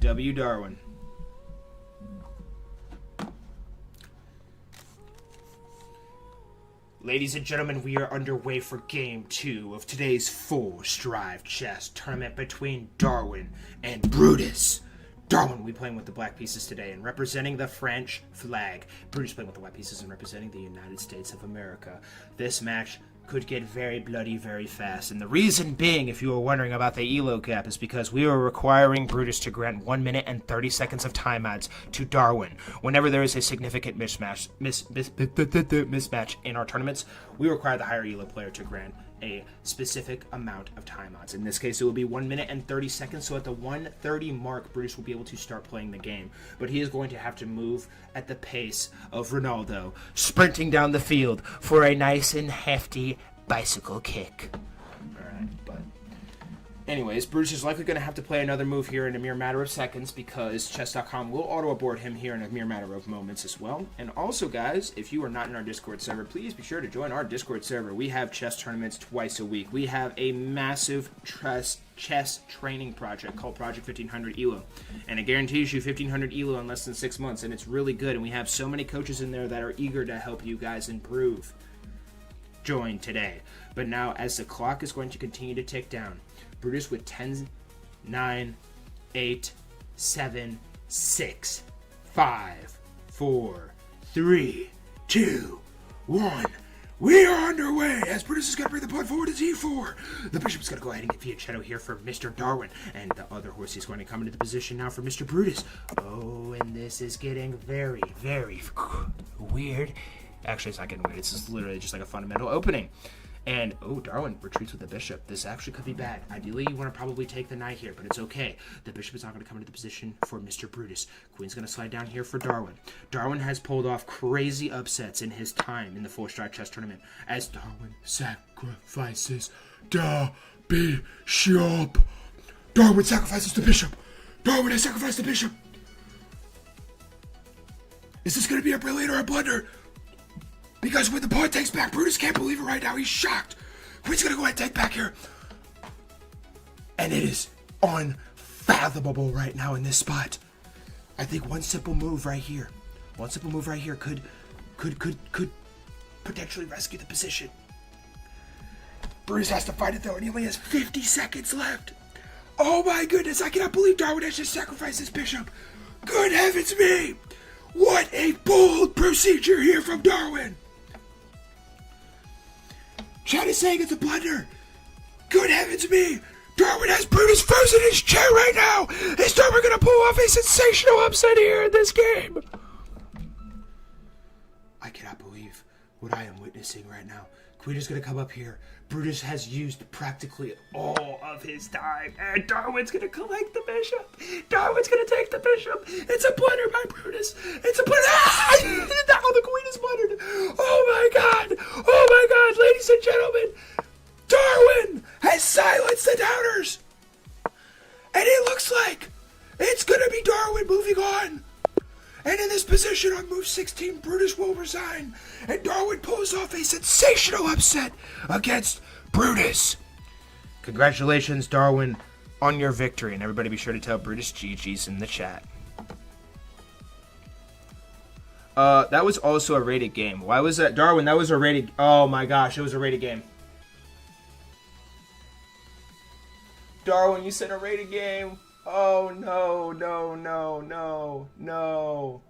W. Darwin. Ladies and gentlemen, we are underway for Game 2 of today's Full Stride Chess Tournament between Darwin and Brutus. Darwin will be playing with the black pieces today and representing the French flag. Brutus playing with the white pieces and representing the United States of America. This match could get very bloody very fast. And the reason being, if you were wondering about the ELO cap, is because we were requiring Brutus to grant 1 minute and 30 seconds of timeouts to Darwin. Whenever there is a significant mismatch in our tournaments, we require the higher ELO player to grant a specific amount of timeouts. In this case, it will be 1 minute and 30 seconds. So at the 1:30 mark, Brutus will be able to start playing the game. But he is going to have to move at the pace of Ronaldo, sprinting down the field for a nice and hefty bicycle kick. Alright, but anyways, Brutus is likely going to have to play another move here in a mere matter of seconds because chess.com will auto-abort him here in a mere matter of moments as well. And also, guys, if you are not in our Discord server, please be sure to join our Discord server. We have chess tournaments twice a week. We have a massive chess training project called Project 1500 ELO. And it guarantees you 1500 ELO in less than 6 months, and it's really good. And we have so many coaches in there that are eager to help you guys improve. join today. But now, as the clock is going to continue to tick down, Brutus with 10, 9, 8, 7, 6, 5, 4, 3, 2, 1. We are underway as Brutus is going to bring the pawn forward to d4. The bishop's going to go ahead and get fianchetto here for Mr. Darwin. And the other horse is going to come into the position now for Mr. Brutus. Oh, and this is getting very, very weird. Actually, it's not getting weird. It's just literally just like a fundamental opening. And, oh, Darwin retreats with the bishop. This actually could be bad. Ideally, you want to probably take the knight here, but it's okay. The bishop is not going to come into the position for Mr. Brutus. Queen's going to slide down here for Darwin. Darwin has pulled off crazy upsets in his time in the Full Stride Chess Tournament as Darwin sacrifices the bishop. Darwin sacrifices the bishop. Darwin has sacrificed the bishop. Is this going to be a brilliant or a blunder? Because when the pawn takes back, Brutus can't believe it right now. He's shocked. Queen's going to go ahead and take back here. And it is unfathomable right now in this spot. I think one simple move right here. Could potentially rescue the position. Brutus has to fight it though, and he only has 50 seconds left. Oh my goodness, I cannot believe Darwin has just sacrificed his bishop. Good heavens me. What a bold procedure here from Darwin. Chad is saying it's a blunder. Good heavens me. Darwin has Brutus frozen in his chair right now. Is Darwin going to pull off a sensational upset here in this game? I cannot believe what I am witnessing right now. Queen is going to come up here. Brutus has used practically all of his time. And Darwin's going to collect the bishop. Darwin's going to take the bishop. It's a blunder by Brutus. It's a blunder. Ah! Now the queen is blundered. Oh my God. Oh my God. Ladies and gentlemen, Darwin has silenced the doubters. And it looks like it's going to be Darwin moving on. And in this position on move 16, Brutus will resign. And Darwin pulls off a sensational upset against Brutus. Congratulations, Darwin, on your victory. And everybody be sure to tell Brutus GG's in the chat. That was also a rated game. Why was that? Darwin, that was a rated... Oh my gosh, it was a rated game. Darwin, you said a rated game. Oh, no, no, no, no, no,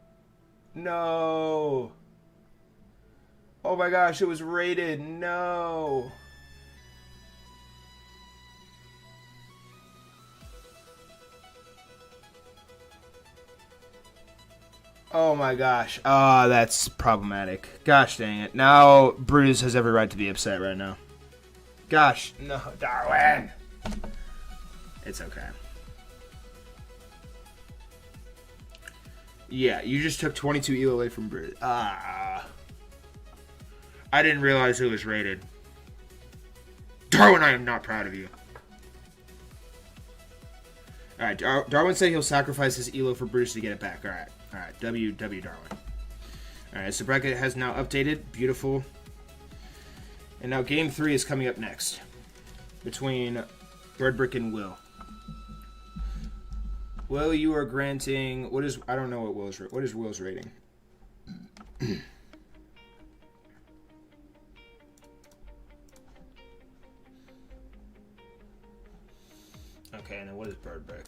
no. Oh my gosh, it was rated. No. Oh my gosh. Ah, that's problematic. Gosh dang it. Now Brutus has every right to be upset right now. Gosh, no, Darwin. It's okay. Yeah, you just took 22 elo away from Brutus. I didn't realize it was rated. Darwin, I am not proud of you. Alright, Darwin said he'll sacrifice his elo for Brutus to get it back. Alright, W Darwin. Alright, so bracket has now updated. Beautiful. And now game 3 is coming up next. Between Birdbrick and Will. Will, you are granting... What is... I don't know what is Will's rating. Okay, and then what is Birdbrick?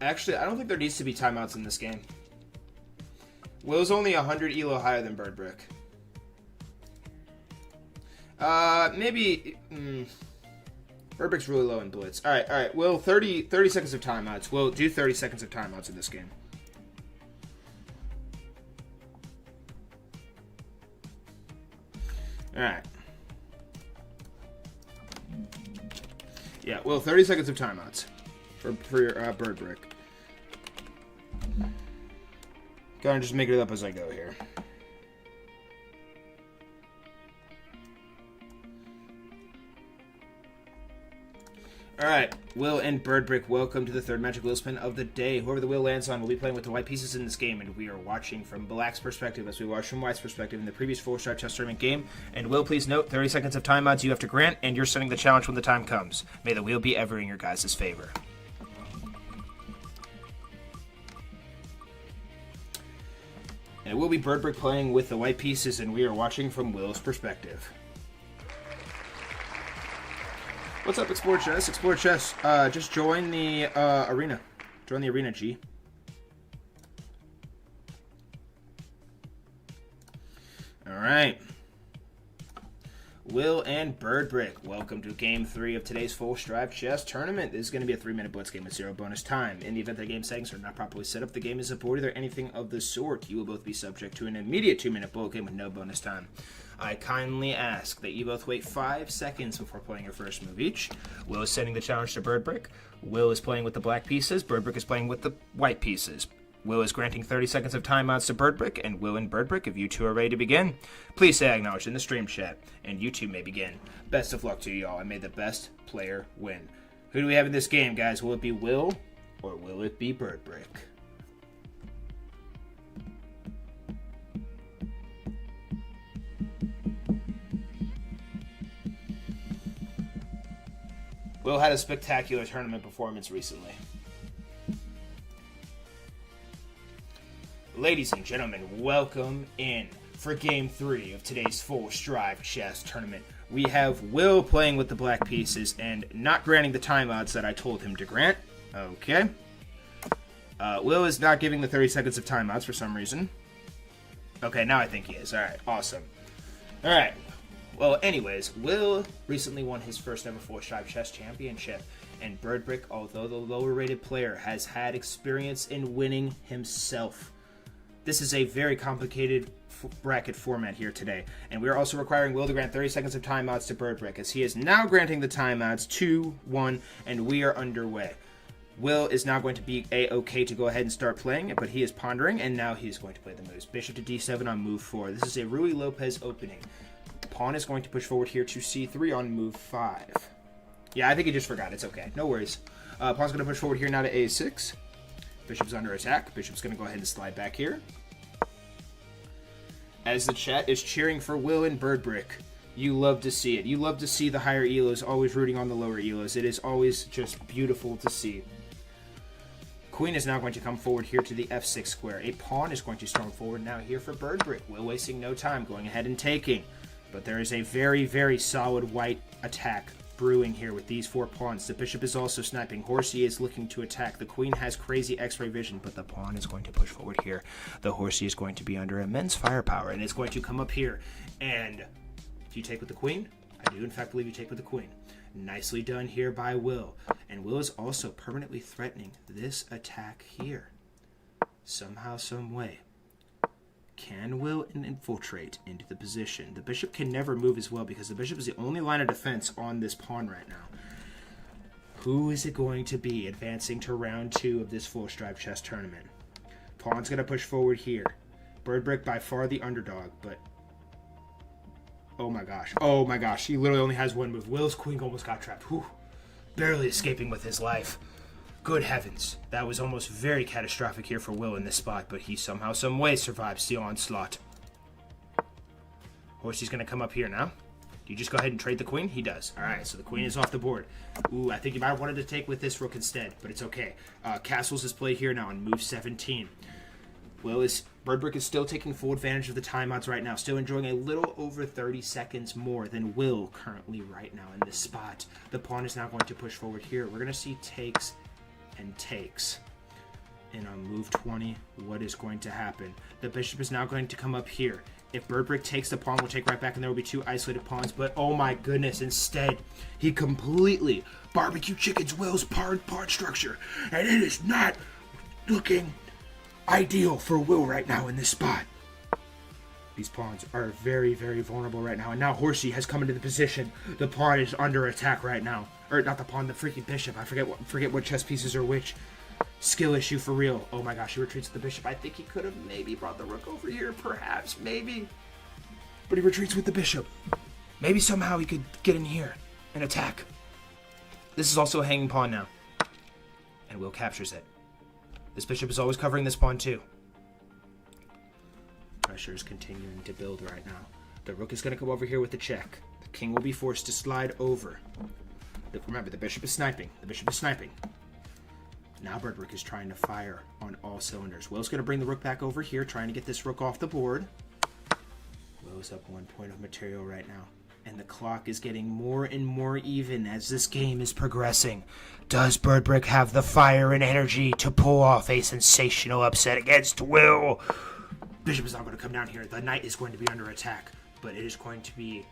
Actually, I don't think there needs to be timeouts in this game. Will's only 100 elo higher than Birdbrick. Maybe... Birdbrick's really low in blitz. Alright. Will, 30 seconds of timeouts. We'll do 30 seconds of timeouts in this game. Alright. Yeah, well, 30 seconds of timeouts for your Birdbrick. Gonna just make it up as I go here. Alright, Will and Birdbrick, welcome to the third Magic Wheel Spin of the day. Whoever the wheel lands on will be playing with the white pieces in this game, and we are watching from Black's perspective as we watch from White's perspective in the previous Full Stride Chess Tournament game. And Will, please note, 30 seconds of timeouts you have to grant, and you're setting the challenge when the time comes. May the wheel be ever in your guys' favor. And it will be Birdbrick playing with the white pieces, and we are watching from Will's perspective. What's up, Explore Chess? Explore Chess, just join the arena. Join the arena, G. Alright. Will and Birdbrick, welcome to Game 3 of today's Full Strive Chess Tournament. This is going to be a 3-minute blitz game with 0 bonus time. In the event that the game settings are not properly set up, the game is aborted or anything of the sort. You will both be subject to an immediate 2-minute bullet game with no bonus time. I kindly ask that you both wait 5 seconds before playing your first move each. Will is sending the challenge to Birdbrick. Will is playing with the black pieces. Birdbrick is playing with the white pieces. Will is granting 30 seconds of timeouts to Birdbrick, and Will and Birdbrick, if you two are ready to begin, please say acknowledge in the stream chat, and you two may begin. Best of luck to you all, and may the best player win. Who do we have in this game, guys? Will it be Will, or will it be Birdbrick? Will had a spectacular tournament performance recently. Ladies and gentlemen, welcome in for Game 3 of today's Full Strive Chess Tournament. We have Will playing with the black pieces and not granting the timeouts that I told him to grant. Okay. Will is not giving the 30 seconds of timeouts for some reason. Okay, now I think he is. Alright, awesome. Alright. Well, anyways, Will recently won his first ever Full Strive Chess Championship. And Birdbrick, although the lower rated player, has had experience in winning himself. This is a very complicated bracket format here today, and we are also requiring Will to grant 30 seconds of timeouts to Birdbrick, as he is now granting the timeouts 2-1, and we are underway. Will is now going to be A-OK to go ahead and start playing, but he is pondering, and now he is going to play the moves. Bishop to D7 on move 4. This is a Rui Lopez opening. Pawn is going to push forward here to C3 on move 5. Yeah, I think he just forgot. It's okay. No worries. Pawn's going to push forward here now to A6. Bishop's under attack. Bishop's going to go ahead and slide back here. As the chat is cheering for Will and Birdbrick, you love to see it. You love to see the higher elos always rooting on the lower elos. It is always just beautiful to see. Queen is now going to come forward here to the F6 square. A pawn is going to storm forward now here for Birdbrick. Will wasting no time, going ahead and taking. But there is a very, very solid white attack brewing here with these 4 pawns. The bishop is also sniping. Horsey is looking to attack. The queen has crazy x-ray vision, but the pawn is going to push forward here. The horsey is going to be under immense firepower, and it's going to come up here. And if you take with the queen, I do in fact believe you take with the queen. Nicely done here by Will. And Will is also permanently threatening this attack here. Somehow, some way. Can Will infiltrate into the position? The bishop can never move as well because the bishop is the only line of defense on this pawn right now. Who is it going to be advancing to round 2 of this Full Strive Chess Tournament? Pawn's going to push forward here. Birdbrick by far the underdog, but... Oh my gosh. Oh my gosh. He literally only has one move. Will's queen almost got trapped. Whew. Barely escaping with his life. Good heavens, that was almost very catastrophic here for Will in this spot, but he somehow, some way survives the onslaught. Horsey's going to come up here now. Do you just go ahead and trade the queen? He does. Alright, so the queen is off the board. Ooh, I think you might have wanted to take with this rook instead, but it's okay. Castles is played here now on move 17. Birdbrick is still taking full advantage of the timeouts right now, still enjoying a little over 30 seconds more than Will currently right now in this spot. The pawn is now going to push forward here. We're going to see takes and takes. And on move 20, what is going to happen? The bishop is now going to come up here. If Birdbrick takes the pawn, we'll take right back, and there will be 2 isolated pawns. But oh my goodness, instead, he completely barbecue chickens Will's pawn structure. And it is not looking ideal for Will right now in this spot. These pawns are very, very vulnerable right now. And now Horsey has come into the position. The pawn is under attack right now. Or not the pawn, the freaking bishop. I forget what chess pieces are which. Skill issue for real. Oh my gosh, he retreats with the bishop. I think he could have maybe brought the rook over here. Perhaps, maybe. But he retreats with the bishop. Maybe somehow he could get in here and attack. This is also a hanging pawn now. And Will captures it. This bishop is always covering this pawn too. Pressure is continuing to build right now. The rook is going to come over here with the check. The king will be forced to slide over. Remember, the bishop is sniping. The bishop is sniping. Now Birdbrick is trying to fire on all cylinders. Will's going to bring the rook back over here, trying to get this rook off the board. Will's up 1 point of material right now. And the clock is getting more and more even as this game is progressing. Does Birdbrick have the fire and energy to pull off a sensational upset against Will? Bishop is not going to come down here. The knight is going to be under attack. But it is going to be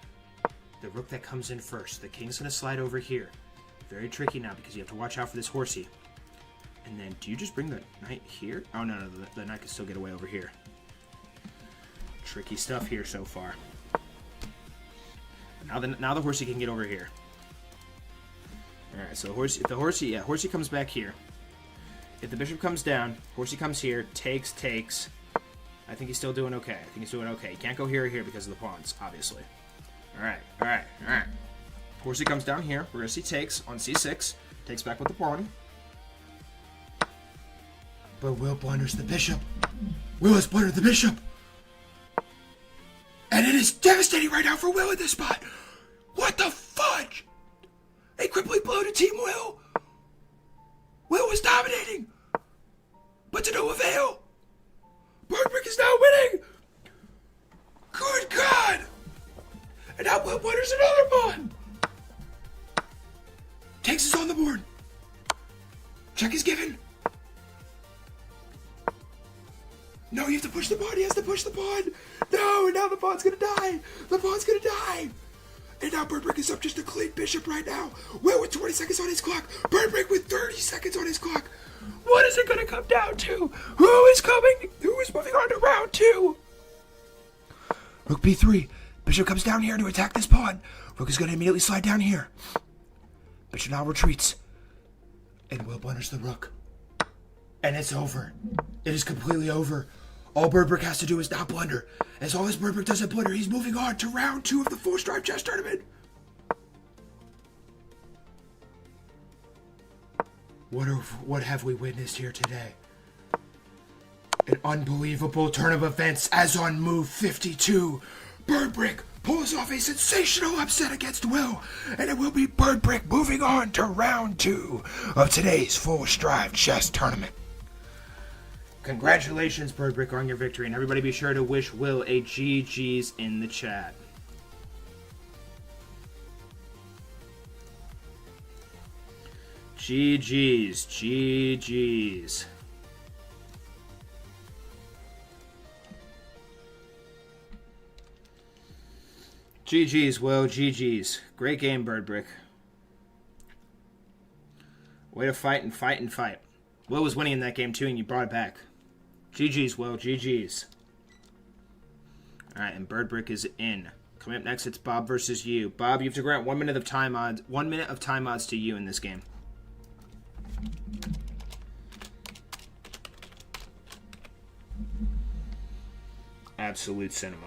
the rook that comes in first. The king's going to slide over here. Very tricky now because you have to watch out for this horsey. And then, do you just bring the knight here? Oh, no, the knight can still get away over here. Tricky stuff here so far. Now the horsey can get over here. Alright, so the horsey comes back here. If the bishop comes down, horsey comes here, takes. I think he's still doing okay. He can't go here or here because of the pawns, obviously. Alright. Horsey comes down here. We're going to see takes on c6. Takes back with the pawn. But Will blunders the bishop. Will has blundered the bishop. And it is devastating right now for Will in this spot. What the fudge? A crippling blow to Team Will. Will was dominating. But to no avail. Birdbrick is now winning. Good God. And now Will blunders another pawn. Takes is on the board. Check is given. No, you have to push the pawn. He has to push the pawn. No, and now the pawn's gonna die. And now Birdbrick is up just a clean bishop right now. Will with 20 seconds on his clock. Birdbrick with 30 seconds on his clock. What is it gonna come down to? Who is coming? Who is moving on to round 2? Rook b3. Bishop comes down here to attack this pawn. Rook is gonna immediately slide down here. Bishop now retreats. And Will blunders the rook. And it's over. It is completely over. All Birdbrick has to do is not blunder. As long as Birdbrick doesn't blunder, he's moving on to round 2 of the Full Stripe Chess Tournament. What have we witnessed here today? An unbelievable turn of events as on move 52, Birdbrick pulls off a sensational upset against Will, and it will be Birdbrick moving on to round 2 of today's Full Stripe Chess Tournament. Congratulations, Birdbrick, on your victory, and everybody be sure to wish Will a GG's in the chat. GG's. GG's, Will, GG's. Great game, Birdbrick. Way to fight. Will was winning in that game, too, and you brought it back. GG's, Will, GG's. Alright, and Birdbrick is in. Coming up next, it's Bob versus you. Bob, you have to grant 1 minute of time odds. 1 minute of time odds to you in this game. Absolute cinema.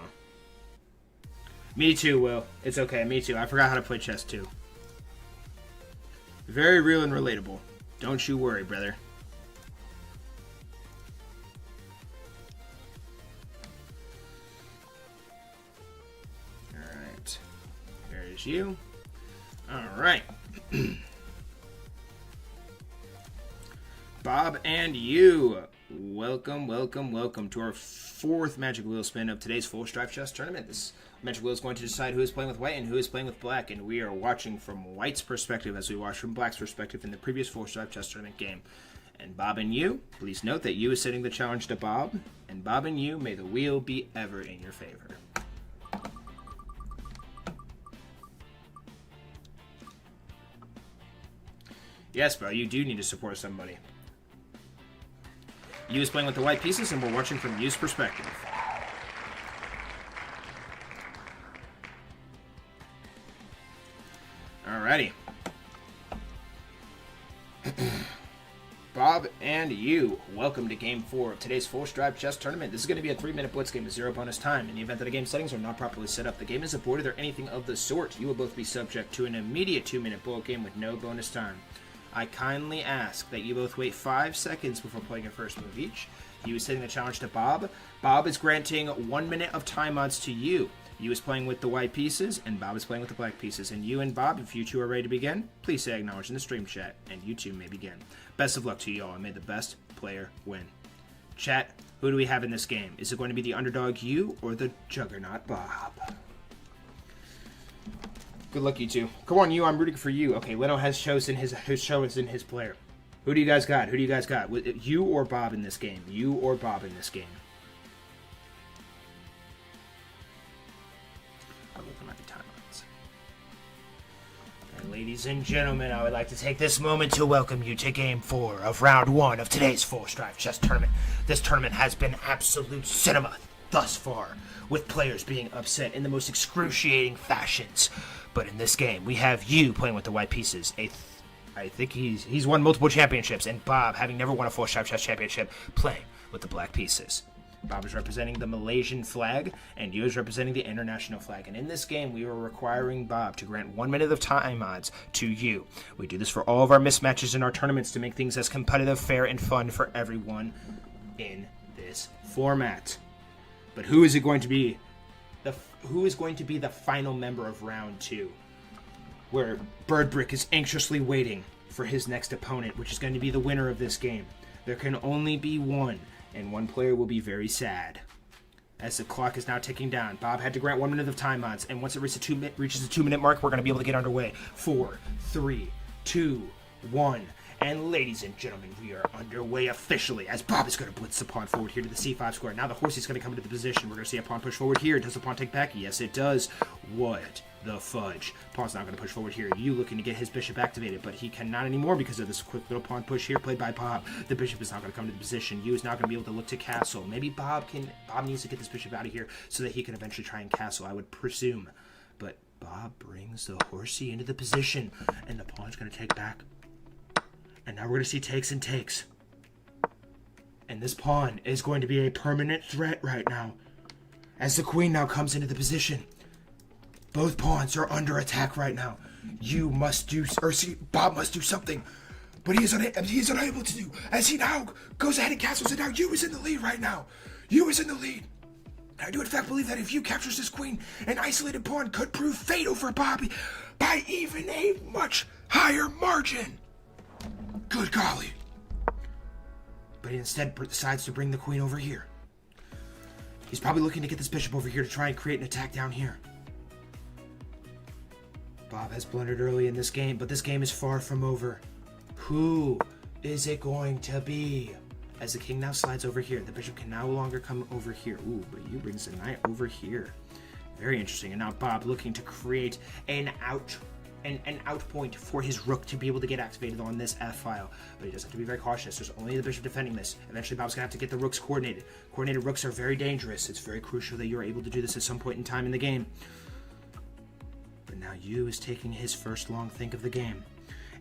Me too, Will. It's okay, me too. I forgot how to play chess too. Very real and relatable. Don't you worry, brother. Alright. There's you. Alright. Bob and you. Welcome to our 4th Magic Wheel spin of today's Full Stripe Chess Tournament. This Magic Wheel is going to decide who is playing with white and who is playing with black, and we are watching from white's perspective as we watched from black's perspective in the previous Full Stripe Chess Tournament game. And Bob and you, please note that you is setting the challenge to Bob, and Bob and you, may the wheel be ever in your favor. Yes, bro, you do need to support somebody. You is playing with the white pieces, and we're watching from you's perspective. Alrighty. Bob and you, welcome to Game 4 of today's Full Stripe Chess Tournament. This is going to be a 3-minute blitz game with 0 bonus time. In the event that the game settings are not properly set up, the game is aborted or anything of the sort, you will both be subject to an immediate 2-minute bullet game with no bonus time. I kindly ask that you both wait 5 seconds before playing your first move each. You is setting the challenge to Bob. Bob is granting 1 minute of time odds to you. You is playing with the white pieces, and Bob is playing with the black pieces. And you and Bob, if you two are ready to begin, please say acknowledge in the stream chat, and you two may begin. Best of luck to you all, and may the best player win. Chat, who do we have in this game? Is it going to be the underdog you or the juggernaut Bob? Good luck, you two. Come on, you. I'm rooting for you. Okay, Leno has chosen his player. Who do you guys got? Who do you guys got? You or Bob in this game? You or Bob in this game? I'll look at the timelines. And ladies and gentlemen, I would like to take this moment to welcome you to Game 4 of Round 1 of today's Full Strive Chess Tournament. This tournament has been absolute cinema thus far, with players being upset in the most excruciating fashions. But in this game, we have you playing with the white pieces. I think he's won multiple championships, and Bob, having never won a Full Strive Chess Championship, playing with the black pieces. Bob is representing the Malaysian flag, and you is representing the international flag. And in this game, we are requiring Bob to grant 1 minute of time odds to you. We do this for all of our mismatches in our tournaments to make things as competitive, fair, and fun for everyone in this format. But who is going to be the final member of round 2, where Birdbrick is anxiously waiting for his next opponent, which is going to be the winner of this game? There can only be one, and one player will be very sad. As the clock is now ticking down, Bob had to grant 1 minute of time odds, and once it reaches the 2 minute mark, we're going to be able to get underway. 4, 3, 2, 1. And ladies and gentlemen, we are underway officially as Bob is going to blitz the pawn forward here to the c5 square. Now the horse is going to come into the position. We're going to see a pawn push forward here. Does the pawn take back? Yes, it does. What the fudge? Pawn's not going to push forward here. You looking to get his bishop activated, but he cannot anymore because of this quick little pawn push here played by Bob. The bishop is not going to come to the position. You is now going to be able to look to castle. Maybe Bob needs to get this bishop out of here so that he can eventually try and castle, I would presume. But Bob brings the horsey into the position, and the pawn's going to take back. And now we're going to see takes and takes. And this pawn is going to be a permanent threat right now, as the queen now comes into the position. Both pawns are under attack right now. Bob must do something, but he is unable to do, as he now goes ahead and castles, and now you is in the lead right now. You is in the lead. I do in fact believe that if you captures this queen, an isolated pawn could prove fatal for Bobby by even a much higher margin. Good golly. But he instead decides to bring the queen over here. He's probably looking to get this bishop over here to try and create an attack down here. Bob has blundered early in this game, but this game is far from over. Who is it going to be? As the king now slides over here, the bishop can no longer come over here. Ooh, but you brings the knight over here. Very interesting. And now Bob looking to create an out point for his rook to be able to get activated on this f-file. But he does have to be very cautious. There's only the bishop defending this. Eventually Bob's going to have to get the rooks coordinated. Coordinated rooks are very dangerous. It's very crucial that you're able to do this at some point in time in the game. But now Yu is taking his first long think of the game.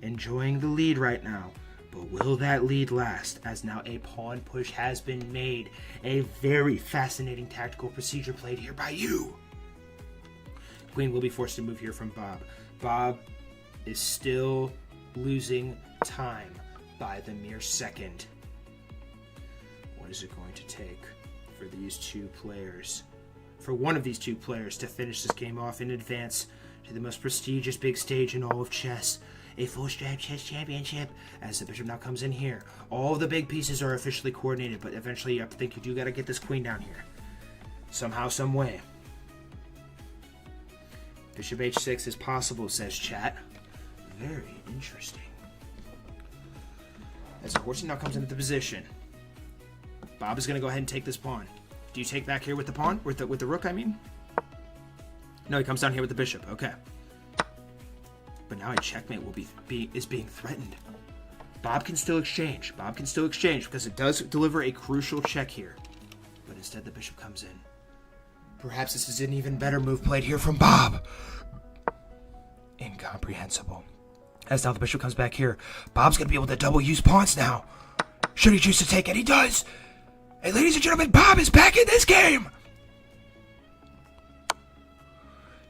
Enjoying the lead right now. But will that lead last, as now a pawn push has been made? A very fascinating tactical procedure played here by Yu. Queen will be forced to move here from Bob. Bob is still losing time by the mere second. What is it going to take for these two players, for one of these two players to finish this game off in advance to the most prestigious big stage in all of chess, a Full Strive Chess Championship, as the bishop now comes in here. All of the big pieces are officially coordinated, but eventually I think you do got to get this queen down here. Somehow, some way. Bishop h6 is possible, says chat. Very interesting. As the horsey now comes into the position, Bob is going to go ahead and take this pawn. Do you take back here with the pawn? With the rook, I mean? No, he comes down here with the bishop. Okay. But now a checkmate is being threatened. Bob can still exchange. Bob can still exchange because it does deliver a crucial check here. But instead the bishop comes in. Perhaps this is an even better move played here from Bob. Incomprehensible. As now the bishop comes back here, Bob's going to be able to double use pawns now. Should he choose to take it? He does. And ladies and gentlemen, Bob is back in this game.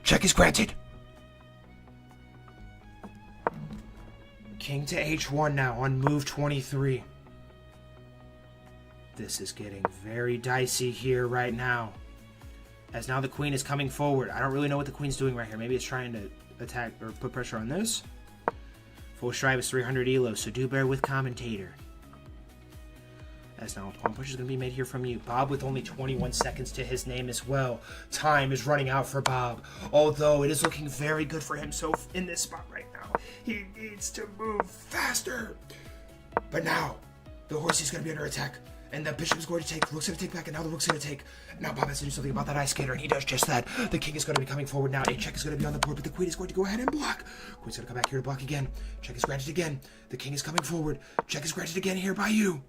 Check is granted. King to h1 now on move 23. This is getting very dicey here right now. As now the queen is coming forward. I don't really know what the queen's doing right here. Maybe it's trying to attack or put pressure on this. Full strive is 300 elo, so do bear with commentator. As now a pawn push is going to be made here from you. Bob with only 21 seconds to his name as well. Time is running out for Bob. Although it is looking very good for him so in this spot right now. He needs to move faster. But now, the horse is going to be under attack. And the bishop is going to take, the rook's going to take back, and now the rook's going to take. Now Bob has to do something about that ice skater, and he does just that. The king is going to be coming forward now. A check is going to be on the board, but the queen is going to go ahead and block. Queen's going to come back here to block again. Check is granted again. The king is coming forward. Check is granted again here by you.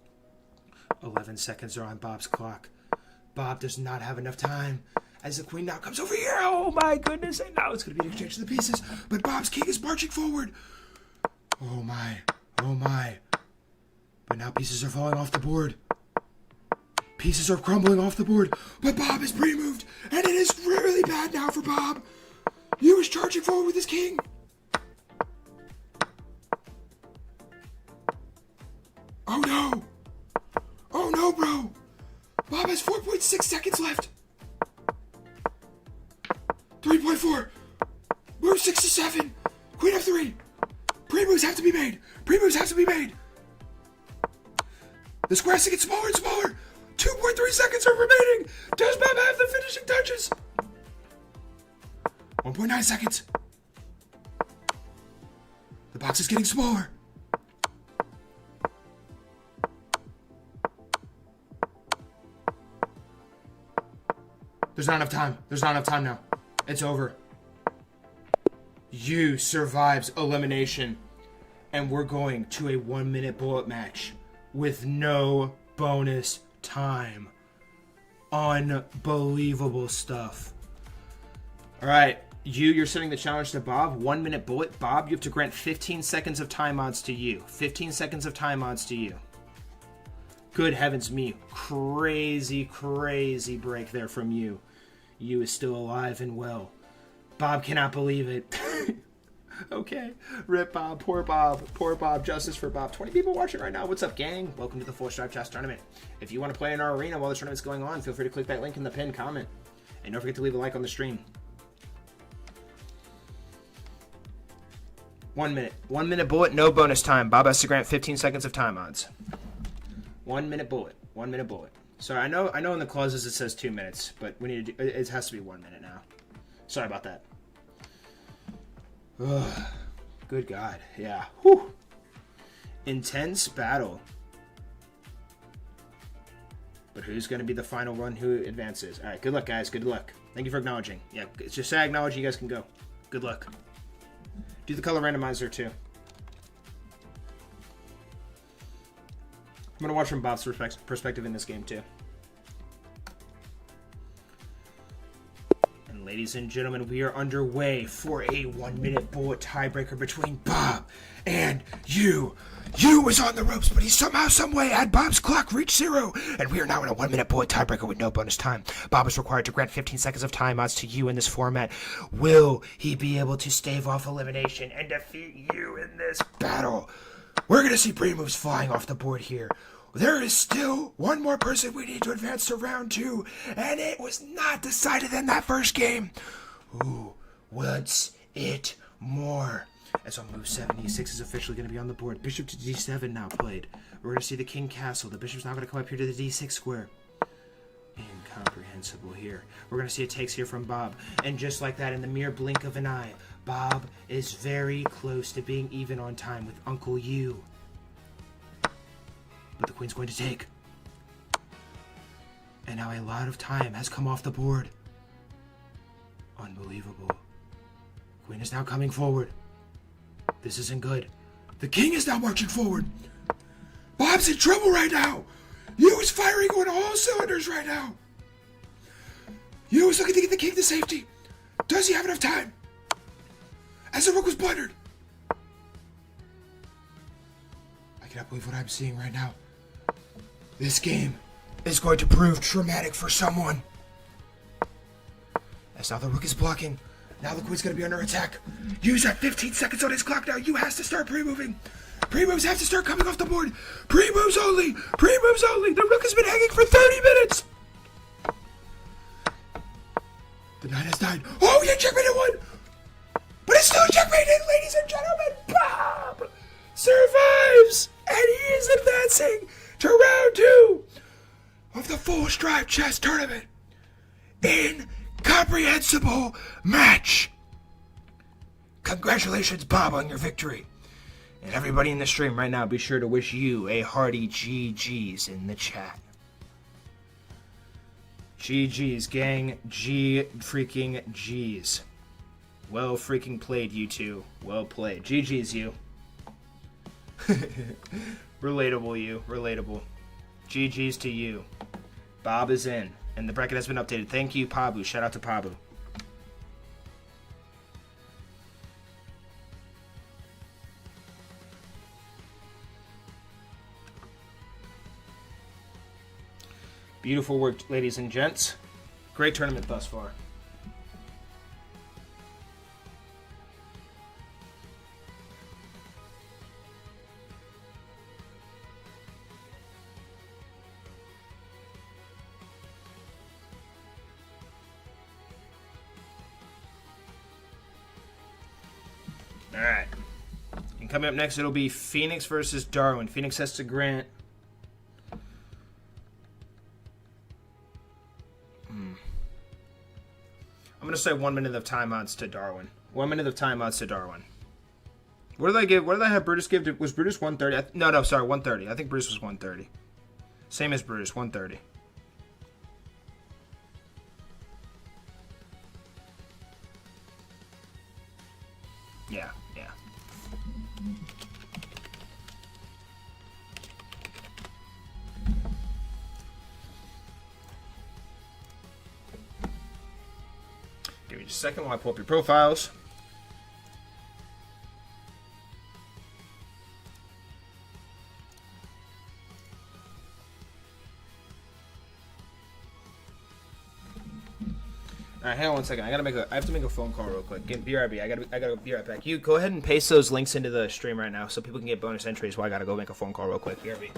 11 seconds are on Bob's clock. Bob does not have enough time. As the queen now comes over here. Oh my goodness. And now it's going to be an exchange of the pieces. But Bob's king is marching forward. Oh my. Oh my. But now pieces are falling off the board. Pieces are crumbling off the board, but Bob is pre-moved, and it is really bad now for Bob. You is charging forward with his king. Oh no! Oh no, bro! Bob has 4.6 seconds left. 3.4. Move 67. Queen f3. Pre-moves have to be made. Pre-moves have to be made. The square has to get smaller and smaller. 2.3 seconds are remaining. Does Bob have the finishing touches? 1.9 seconds. The box is getting smaller. There's not enough time. There's not enough time now. It's over. You survives elimination. And we're going to a 1-minute bullet match with no bonus time. Unbelievable stuff. Alright, you're setting the challenge to Bob. 1-minute bullet. Bob, you have to grant 15 seconds of time odds to you. 15 seconds of time odds to you. Good heavens me. Crazy, crazy break there from you. You is still alive and well. Bob cannot believe it. Okay. Rip Bob. Poor Bob. Poor Bob. Justice for Bob. 20 people watching right now. What's up, gang? Welcome to the Full Stripe Chess Tournament. If you want to play in our arena while the tournament's going on, feel free to click that link in the pinned comment. And don't forget to leave a like on the stream. 1 minute. 1 minute bullet, no bonus time. Bob has to grant 15 seconds of time odds. 1 minute bullet. 1 minute bullet. Sorry, I know in the clauses it says 2 minutes, but we need to do, it has to be 1 minute now. Sorry about that. Ugh. Good God. Yeah. Whew. Intense battle. But who's going to be the final one who advances? All right. Good luck, guys. Good luck. Thank you for acknowledging. Yeah. It's just say acknowledge. You guys can go. Good luck. Do the color randomizer, too. I'm going to watch from Bob's perspective in this game, too. Ladies and gentlemen, we are underway for a 1 minute bullet tiebreaker between Bob and you. You was on the ropes, but he somehow, someway had Bob's clock reach 0. And we are now in a 1 minute bullet tiebreaker with no bonus time. Bob is required to grant 15 seconds of time odds to you in this format. Will he be able to stave off elimination and defeat you in this battle? We're going to see pre-moves flying off the board here. There is still one more person we need to advance to round 2, and it was not decided in that first game. Who wants it more? As on move 7, e6 is officially going to be on the board. Bishop to d7 now played. We're going to see the king castle. The bishop's now going to come up here to the d6 square. Incomprehensible here. We're going to see it takes here from Bob. And just like that, in the mere blink of an eye, Bob is very close to being even on time with Uncle You. But the queen's going to take. And now a lot of time has come off the board. Unbelievable. Queen is now coming forward. This isn't good. The king is now marching forward. Bob's in trouble right now. You is firing on all cylinders right now. You is looking to get the king to safety. Does he have enough time? As the rook was blundered. I cannot believe what I'm seeing right now. This game is going to prove traumatic for someone. As now the rook is blocking. Now the queen's going to be under attack. Use that 15 seconds on his clock now. You has to start pre-moving. Pre-moves have to start coming off the board. Pre-moves only. Pre-moves only. The rook has been hanging for 30 minutes. The knight has died. Oh, yeah, checkmated one! But it's still checkmated, ladies and gentlemen! Bob survives! And he is advancing to round 2 of the Full Stripe Chess Tournament. Incomprehensible match! Congratulations, Bob, on your victory. And everybody in the stream right now, be sure to wish you a hearty GG's in the chat. GG's, gang. G freaking G's. Well freaking played, you two. Well played. GG's, you. Relatable, you. Relatable. GG's to you. Bob is in. And the bracket has been updated. Thank you, Pabu. Shout out to Pabu. Beautiful work, ladies and gents. Great tournament thus far. Alright. And coming up next, it'll be Phoenix versus Darwin. Phoenix has to grant... I'm going to say 1 minute of timeouts to Darwin. 1 minute of timeouts to Darwin. What did I give? What did I have Brutus give? Was Brutus 130? No, sorry, 130. I think Brutus was 130. Same as Brutus, 130. Yeah. Give me just a second while I pull up your profiles. Alright, hang on 1 second. I have to make a phone call real quick. BRB. I gotta be right back. You go ahead and paste those links into the stream right now so people can get bonus entries while I gotta go make a phone call real quick. BRB.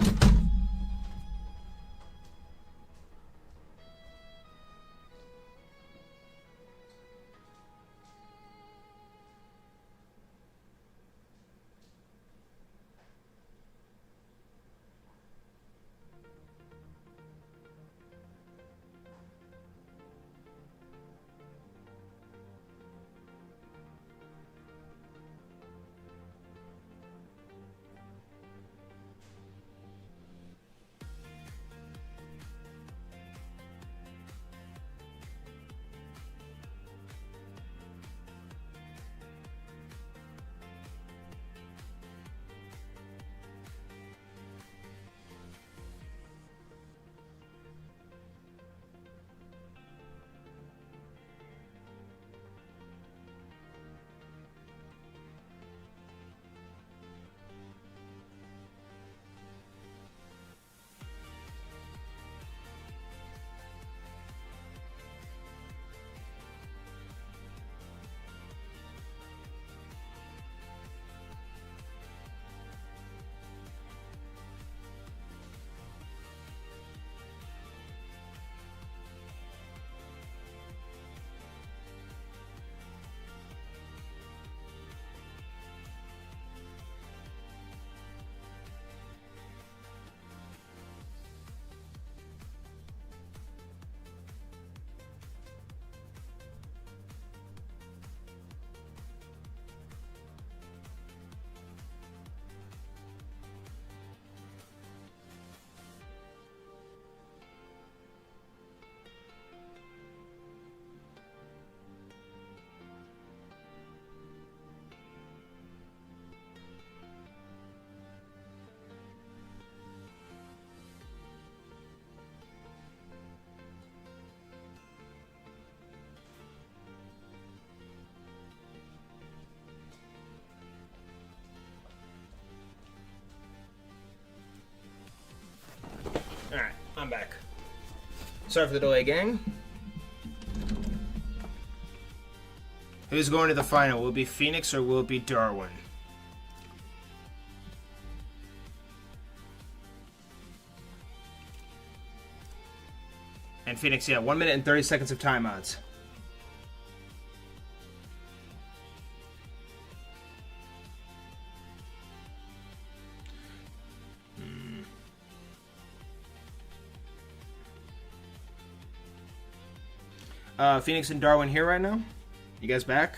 Alright, I'm back. Sorry for the delay, gang. Who's going to the final? Will it be Phoenix or will it be Darwin? And Phoenix, yeah, 1 minute and 30 seconds of timeouts. Phoenix and Darwin here right now. You guys back?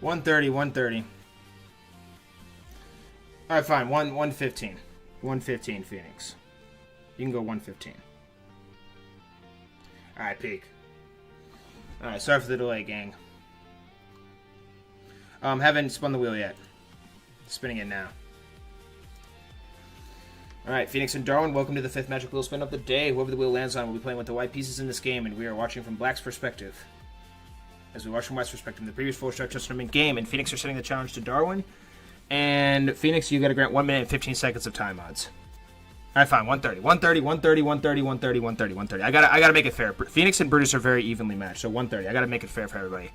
$130, $130. All right, fine. 115. 115 Phoenix. You can go 115. All right, peak. All right, sorry for the delay, gang. Haven't spun the wheel yet. Spinning it now. All right, Phoenix and Darwin, welcome to the 5th Magic Wheel Spin of the day. Whoever the wheel lands on will be playing with the white pieces in this game, and we are watching from Black's perspective. As we watch from White's perspective in the previous full stretch tournament game, and Phoenix are setting the challenge to Darwin. And Phoenix, you got to grant 1 minute and 15 seconds of time odds. All right, fine, 130. 130, 130, 130, 130, 130, 130. I gotta make it fair. Phoenix and Brutus are very evenly matched, so 130. I got to make it fair for everybody.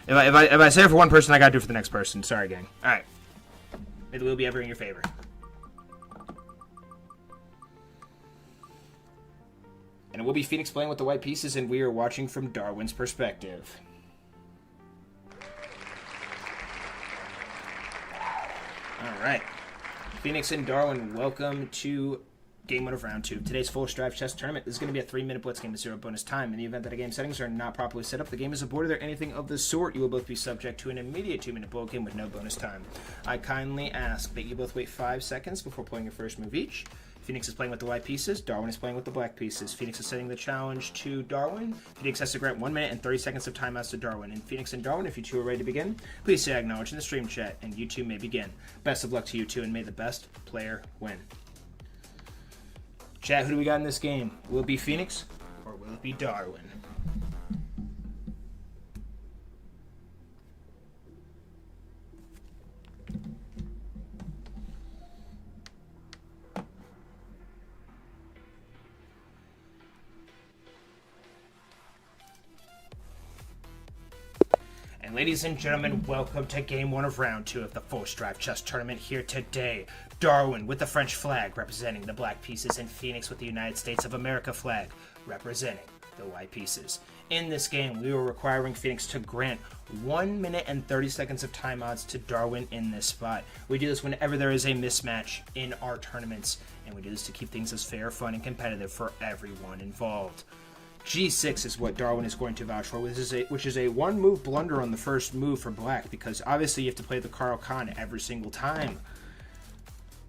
If I say it for one person, I got to do it for the next person. Sorry, gang. All right. May the wheel be ever in your favor. And it will be Phoenix playing with the white pieces, and we are watching from Darwin's perspective. All right. Phoenix and Darwin, welcome to Game 1 of Round 2. Today's full strive chess tournament. This is going to be a 3-minute blitz game with 0 bonus time. In the event that a game settings are not properly set up, the game is aborted, or anything of the sort, you will both be subject to an immediate 2-minute bullet game with no bonus time. I kindly ask that you both wait 5 seconds before playing your first move each. Phoenix is playing with the white pieces. Darwin is playing with the black pieces. Phoenix is setting the challenge to Darwin. Phoenix has to grant 1 minute and 30 seconds of timeouts to Darwin. And Phoenix and Darwin, if you two are ready to begin, please say acknowledge in the stream chat, and you two may begin. Best of luck to you two, and may the best player win. Chat, who do we got in this game? Will it be Phoenix, or will it be Darwin? And ladies and gentlemen, welcome to Game 1 of Round 2 of the Full Strive Chess Tournament here today. Darwin with the French flag representing the black pieces, and Phoenix with the United States of America flag representing the white pieces. In this game, we were requiring Phoenix to grant 1 minute and 30 seconds of time odds to Darwin in this spot. We do this whenever there is a mismatch in our tournaments, and we do this to keep things as fair, fun, and competitive for everyone involved. G6 is what Darwin is going to vouch for, which is a one-move blunder on the first move for black, because obviously you have to play the Carl Khan every single time.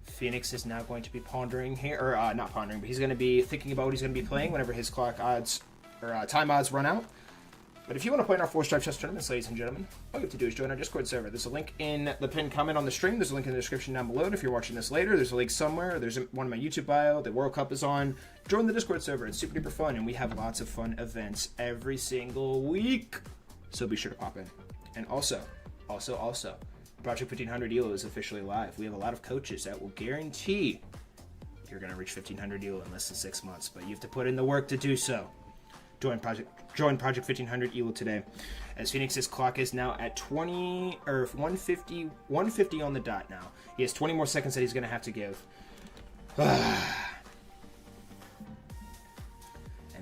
Phoenix is now going to be pondering here, or not pondering, but he's going to be thinking about what he's going to be playing whenever his clock odds, or time odds run out. But if you want to play in our 4-stripe chess tournaments, ladies and gentlemen, all you have to do is join our Discord server. There's a link in the pinned comment on the stream. There's a link in the description down below. And if you're watching this later, there's a link somewhere. There's one in my YouTube bio. The World Cup is on. Join the Discord server. It's super duper fun, and we have lots of fun events every single week. So be sure to pop in. And also, Project 1500 ELO is officially live. We have a lot of coaches that will guarantee you're going to reach 1500 ELO in less than 6 months, but you have to put in the work to do so. Join Project 1500 ELO today, as Phoenix's clock is now at 150 on the dot now. He has 20 more seconds that he's going to have to give. And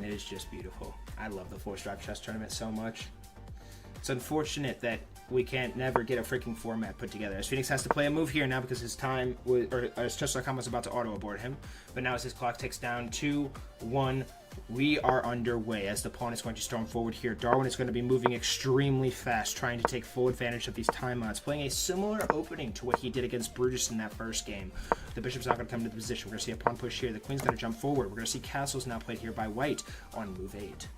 it is just beautiful. I love the 4-stripe chess tournament so much. It's unfortunate that we can't never get a freaking format put together, as Phoenix has to play a move here now because his time was, or as Chess.com was about to auto abort him. But now as his clock ticks down 2-1, we are underway as the pawn is going to storm forward here. Darwin is going to be moving extremely fast, trying to take full advantage of these timeouts, playing a similar opening to what he did against Brutus in that first game. The bishop's not going to come into the position. We're going to see a pawn push here. The queen's going to jump forward. We're going to see castles now played here by white on move 8.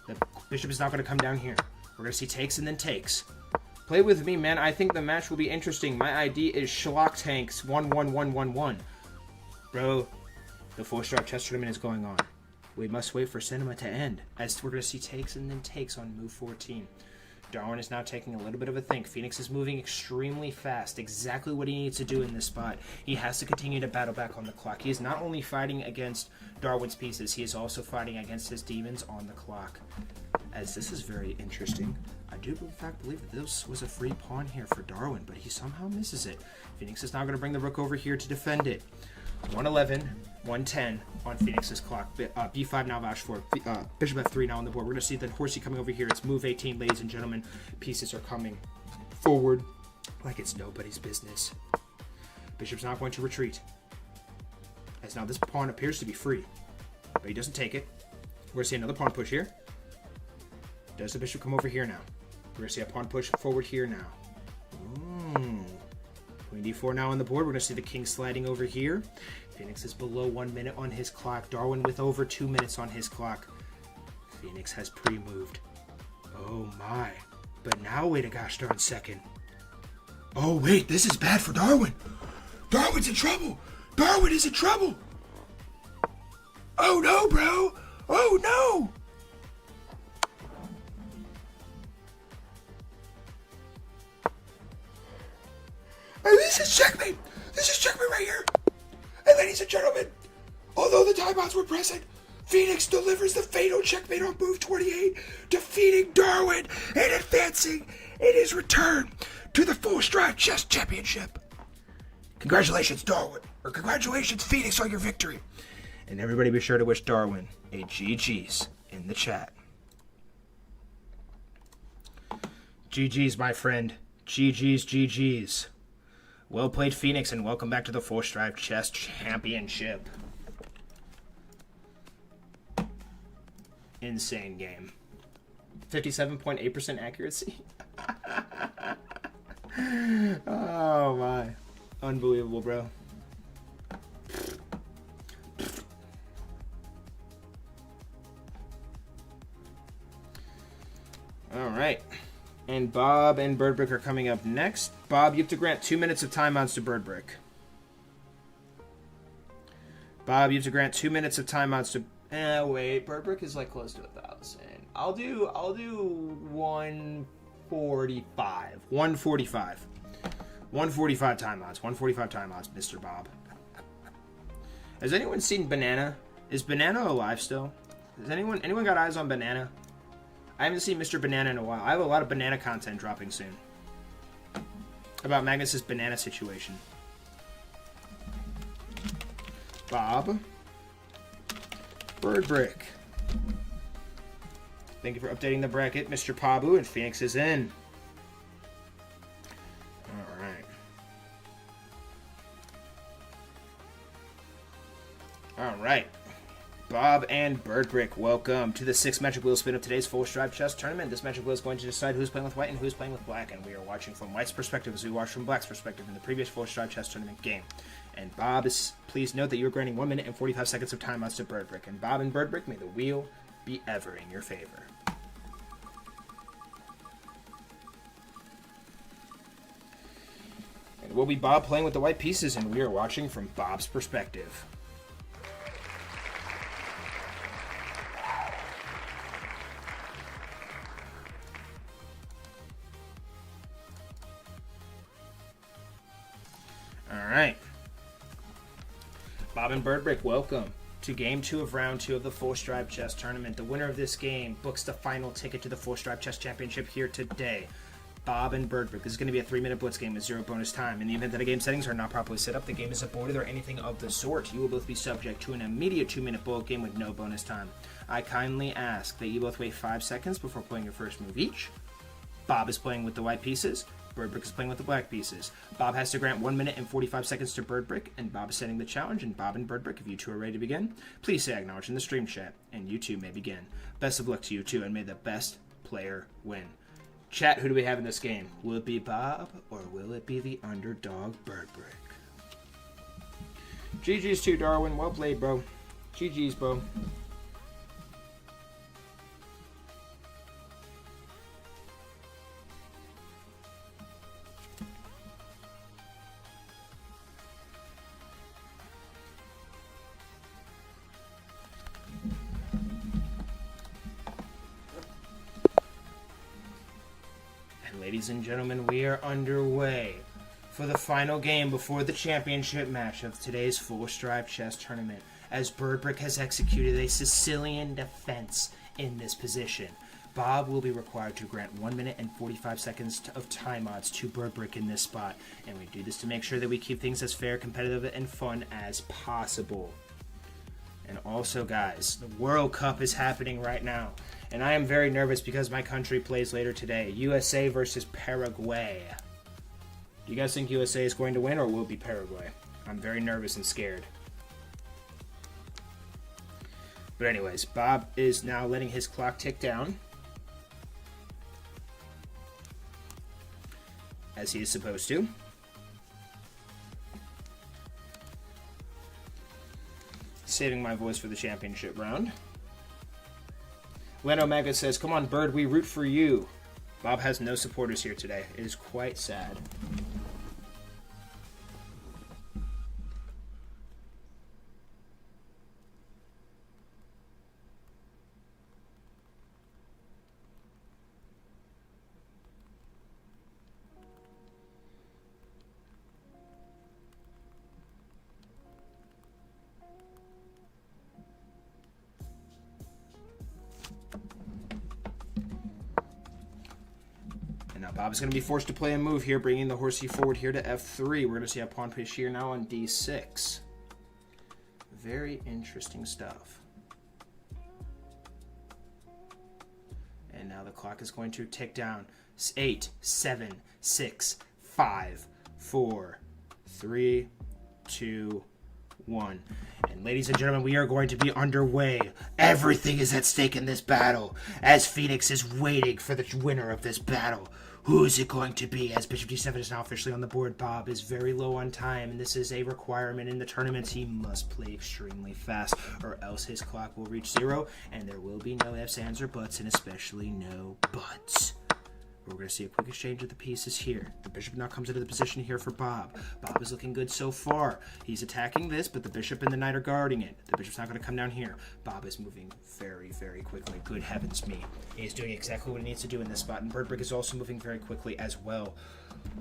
The bishop is not going to come down here. We're going to see takes and then takes. Play with me, man. I think the match will be interesting. My ID is Schlock Tanks 11111. Bro, the 4-stripe chess tournament is going on. We must wait for cinema to end, as we're going to see takes and then takes on move 14. Darwin is now taking a little bit of a think. Phoenix is moving extremely fast, exactly what he needs to do in this spot. He has to continue to battle back on the clock. He is not only fighting against Darwin's pieces, he is also fighting against his demons on the clock. As this is very interesting. I do in fact believe that this was a free pawn here for Darwin, but he somehow misses it. Phoenix is now going to bring the rook over here to defend it. 111, 110 on Phoenix's clock. B5 now vouch for Bishop F3 now on the board. We're going to see the horsey coming over here. It's move 18, ladies and gentlemen. Pieces are coming forward like it's nobody's business. Bishop's not going to retreat. As now this pawn appears to be free, but he doesn't take it. We're going to see another pawn push here. Does the bishop come over here now? We're going to see a pawn push forward here now. Queen d4 now on the board. We're going to see the king sliding over here. Phoenix is below 1 minute on his clock. Darwin with over 2 minutes on his clock. Phoenix has pre-moved. Oh my. But now wait a gosh darn second. Oh wait, this is bad for Darwin. Darwin's in trouble. Darwin is in trouble. Oh no, bro. Oh no. And this is checkmate. This is checkmate right here. And ladies and gentlemen, although the timeouts were present, Phoenix delivers the fatal checkmate on move 28, defeating Darwin and advancing in his return to the Full Stride Chess Championship. Congratulations, Darwin. Or congratulations, Phoenix, on your victory. And everybody be sure to wish Darwin a GG's in the chat. GG's, my friend. GG's, GG's. Well played, Phoenix, and welcome back to the Full Stride Chess Championship. Insane game. 57.8% accuracy. Oh my. Unbelievable, bro. All right. And Bob and Birdbrick are coming up next. Bob, you have to grant 2 minutes of timeouts to Birdbrick. Bob, you have to grant 2 minutes of timeouts to... wait. Birdbrick is like close to 1,000. I'll do 145. 145. 145 timeouts. 145 timeouts, Mr. Bob. Has anyone seen Banana? Is Banana alive still? Has anyone got eyes on Banana? I haven't seen Mr. Banana in a while. I have a lot of banana content dropping soon. About Magnus's banana situation. Bob. Birdbrick. Thank you for updating the bracket, Mr. Pabu, and Phoenix is in. Alright. Alright. Bob and Birdbrick, welcome to the 6th Magic Wheel spin of today's Full Stride Chess Tournament. This Magic Wheel is going to decide who's playing with white and who's playing with black, and we are watching from white's perspective as we watched from black's perspective in the previous Full Stride Chess Tournament game. And Bob, please note that you're granting 1 minute and 45 seconds of timeouts to Birdbrick. And Bob and Birdbrick, may the wheel be ever in your favor. And it will be Bob playing with the white pieces, and we are watching from Bob's perspective. Alright. Bob and Birdbrick, welcome to Game 2 of Round 2 of the Full Stride Chess Tournament. The winner of this game books the final ticket to the Full Stride Chess Championship here today. Bob and Birdbrick. This is going to be a 3-minute blitz game with 0 bonus time. In the event that the game settings are not properly set up, the game is aborted, or anything of the sort, you will both be subject to an immediate 2-minute bullet game with no bonus time. I kindly ask that you both wait 5 seconds before playing your first move each. Bob is playing with the white pieces. Birdbrick is playing with the black pieces. Bob has to grant 1 minute and 45 seconds to Birdbrick, and Bob is setting the challenge. And Bob and Birdbrick, if you two are ready to begin, please say acknowledge in the stream chat, and you two may begin. Best of luck to you two, and may the best player win. Chat, who do we have in this game? Will it be Bob, or will it be the underdog Birdbrick? GG's to Darwin. Well played, bro. GG's, bro. Ladies and gentlemen, we are underway for the final game before the championship match of today's Full Stride Chess Tournament, as Birdbrick has executed a Sicilian defense in this position. Bob will be required to grant 1 minute and 45 seconds of timeouts to Birdbrick in this spot, and we do this to make sure that we keep things as fair, competitive, and fun as possible. And also, guys, the World Cup is happening right now. And I am very nervous because my country plays later today. USA versus Paraguay. Do you guys think USA is going to win, or will it be Paraguay? I'm very nervous and scared. But anyways, Bob is now letting his clock tick down, as he is supposed to. Saving my voice for the championship round. Len Omega says, "Come on, Bird, we root for you." Bob has no supporters here today. It is quite sad. Bob is going to be forced to play a move here, bringing the horsey forward here to f3. We're going to see a pawn push here now on d6. Very interesting stuff. And now the clock is going to tick down. 8, 7, 6, 5, 4, 3, 2, 1. And ladies and gentlemen, we are going to be underway. Everything is at stake in this battle, as Phoenix is waiting for the winner of this battle. Who is it going to be? As Bishop d7 is now officially on the board, Bob is very low on time, and this is a requirement in the tournaments. He must play extremely fast, or else his clock will reach 0, and there will be no ifs, ands, or buts, and especially no buts. We're going to see a quick exchange of the pieces here. The bishop now comes into the position here for Bob. Bob is looking good so far. He's attacking this, but the bishop and the knight are guarding it. The bishop's not going to come down here. Bob is moving very, very quickly. Good heavens me. He's doing exactly what he needs to do in this spot, and Birdbrick is also moving very quickly as well.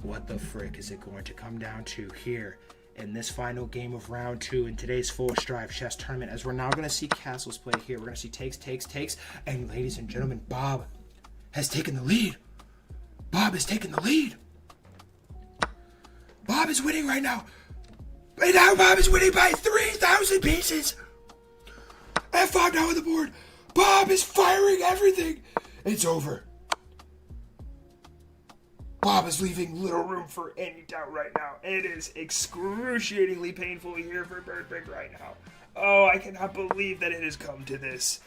What the frick is it going to come down to here in this final game of round 2 in today's Full Strive Chess Tournament, as we're now going to see castles play here. We're going to see takes, and ladies and gentlemen, Bob has taken the lead. Bob has taken the lead. Bob is winning right now. Right now, Bob is winning by 3,000 pieces. F5 now on the board. Bob is firing everything. It's over. Bob is leaving little room for any doubt right now. It is excruciatingly painful here for Birdbrick right now. Oh, I cannot believe that it has come to this.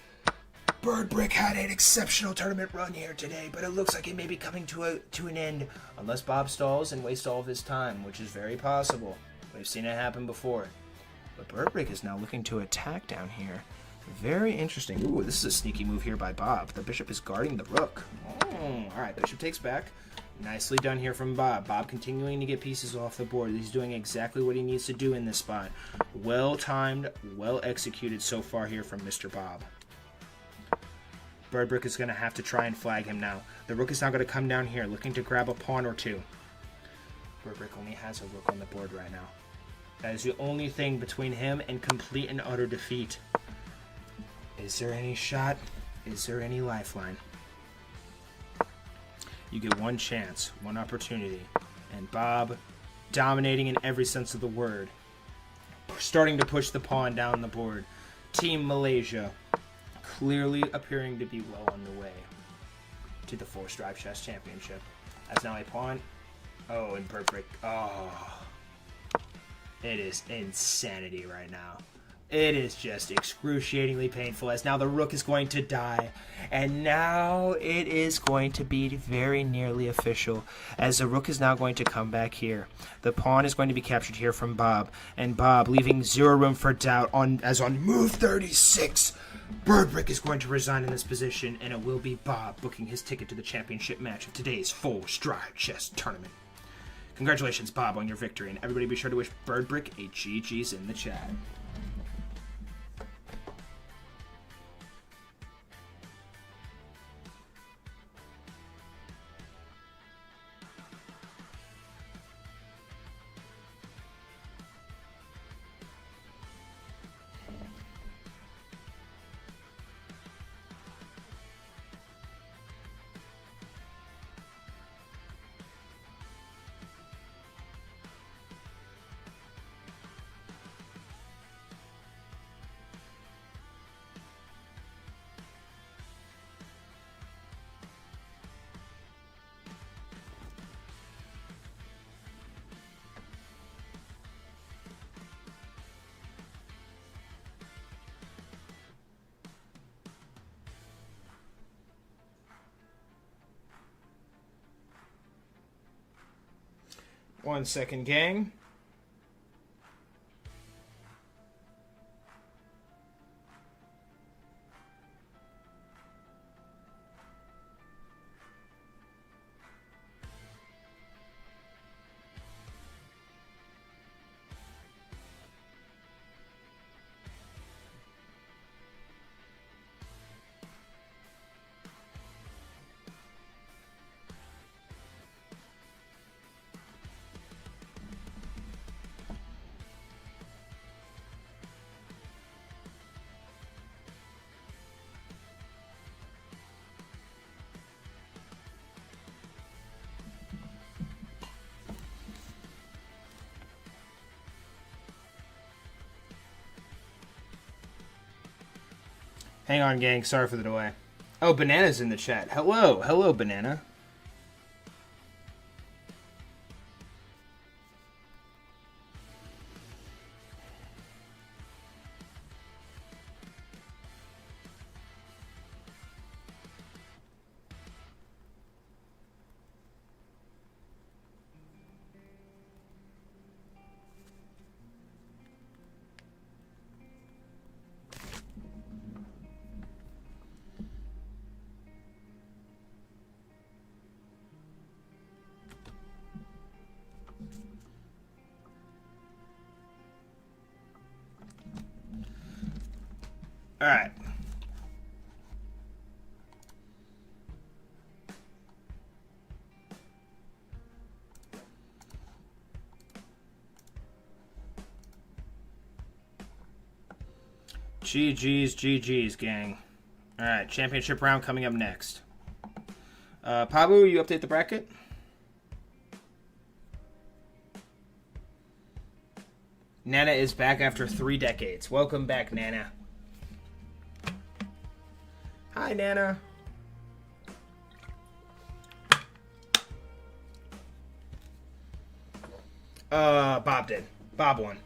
Birdbrick had an exceptional tournament run here today, but it looks like it may be coming to an end unless Bob stalls and wastes all of his time, which is very possible. We've seen it happen before. But Birdbrick is now looking to attack down here. Very interesting. Ooh, this is a sneaky move here by Bob. The bishop is guarding the rook. Oh, all right, bishop takes back. Nicely done here from Bob. Bob continuing to get pieces off the board. He's doing exactly what he needs to do in this spot. Well-timed, well-executed so far here from Mr. Bob. Birdbrick is going to have to try and flag him now. The rook is now going to come down here, looking to grab a pawn or two. Birdbrick only has a rook on the board right now. That is the only thing between him and complete and utter defeat. Is there any shot? Is there any lifeline? You get one chance, one opportunity. And Bob, dominating in every sense of the word, starting to push the pawn down the board. Team Malaysia clearly appearing to be well on the way to the Full Strive Chess Championship. That's now a pawn. Oh, and Birdbrick. Oh, it is insanity right now. It is just excruciatingly painful, as now the rook is going to die. And now it is going to be very nearly official, as the rook is now going to come back here. The pawn is going to be captured here from Bob, and Bob leaving zero room for doubt as on move 36. Birdbrick is going to resign in this position, and it will be Bob booking his ticket to the championship match of today's Full Strive Chess Tournament. Congratulations, Bob, on your victory, and everybody be sure to wish Birdbrick a GG's in the chat. 1 second, gang. Hang on, gang. Sorry for the delay. Oh, Banana's in the chat. Hello. Hello, Banana. All right. GG's, gang. All right, championship round coming up next. Pabu, you update the bracket? Nana is back after 3 decades. Welcome back, Nana. Hi, Nana. Bob did. Bob won.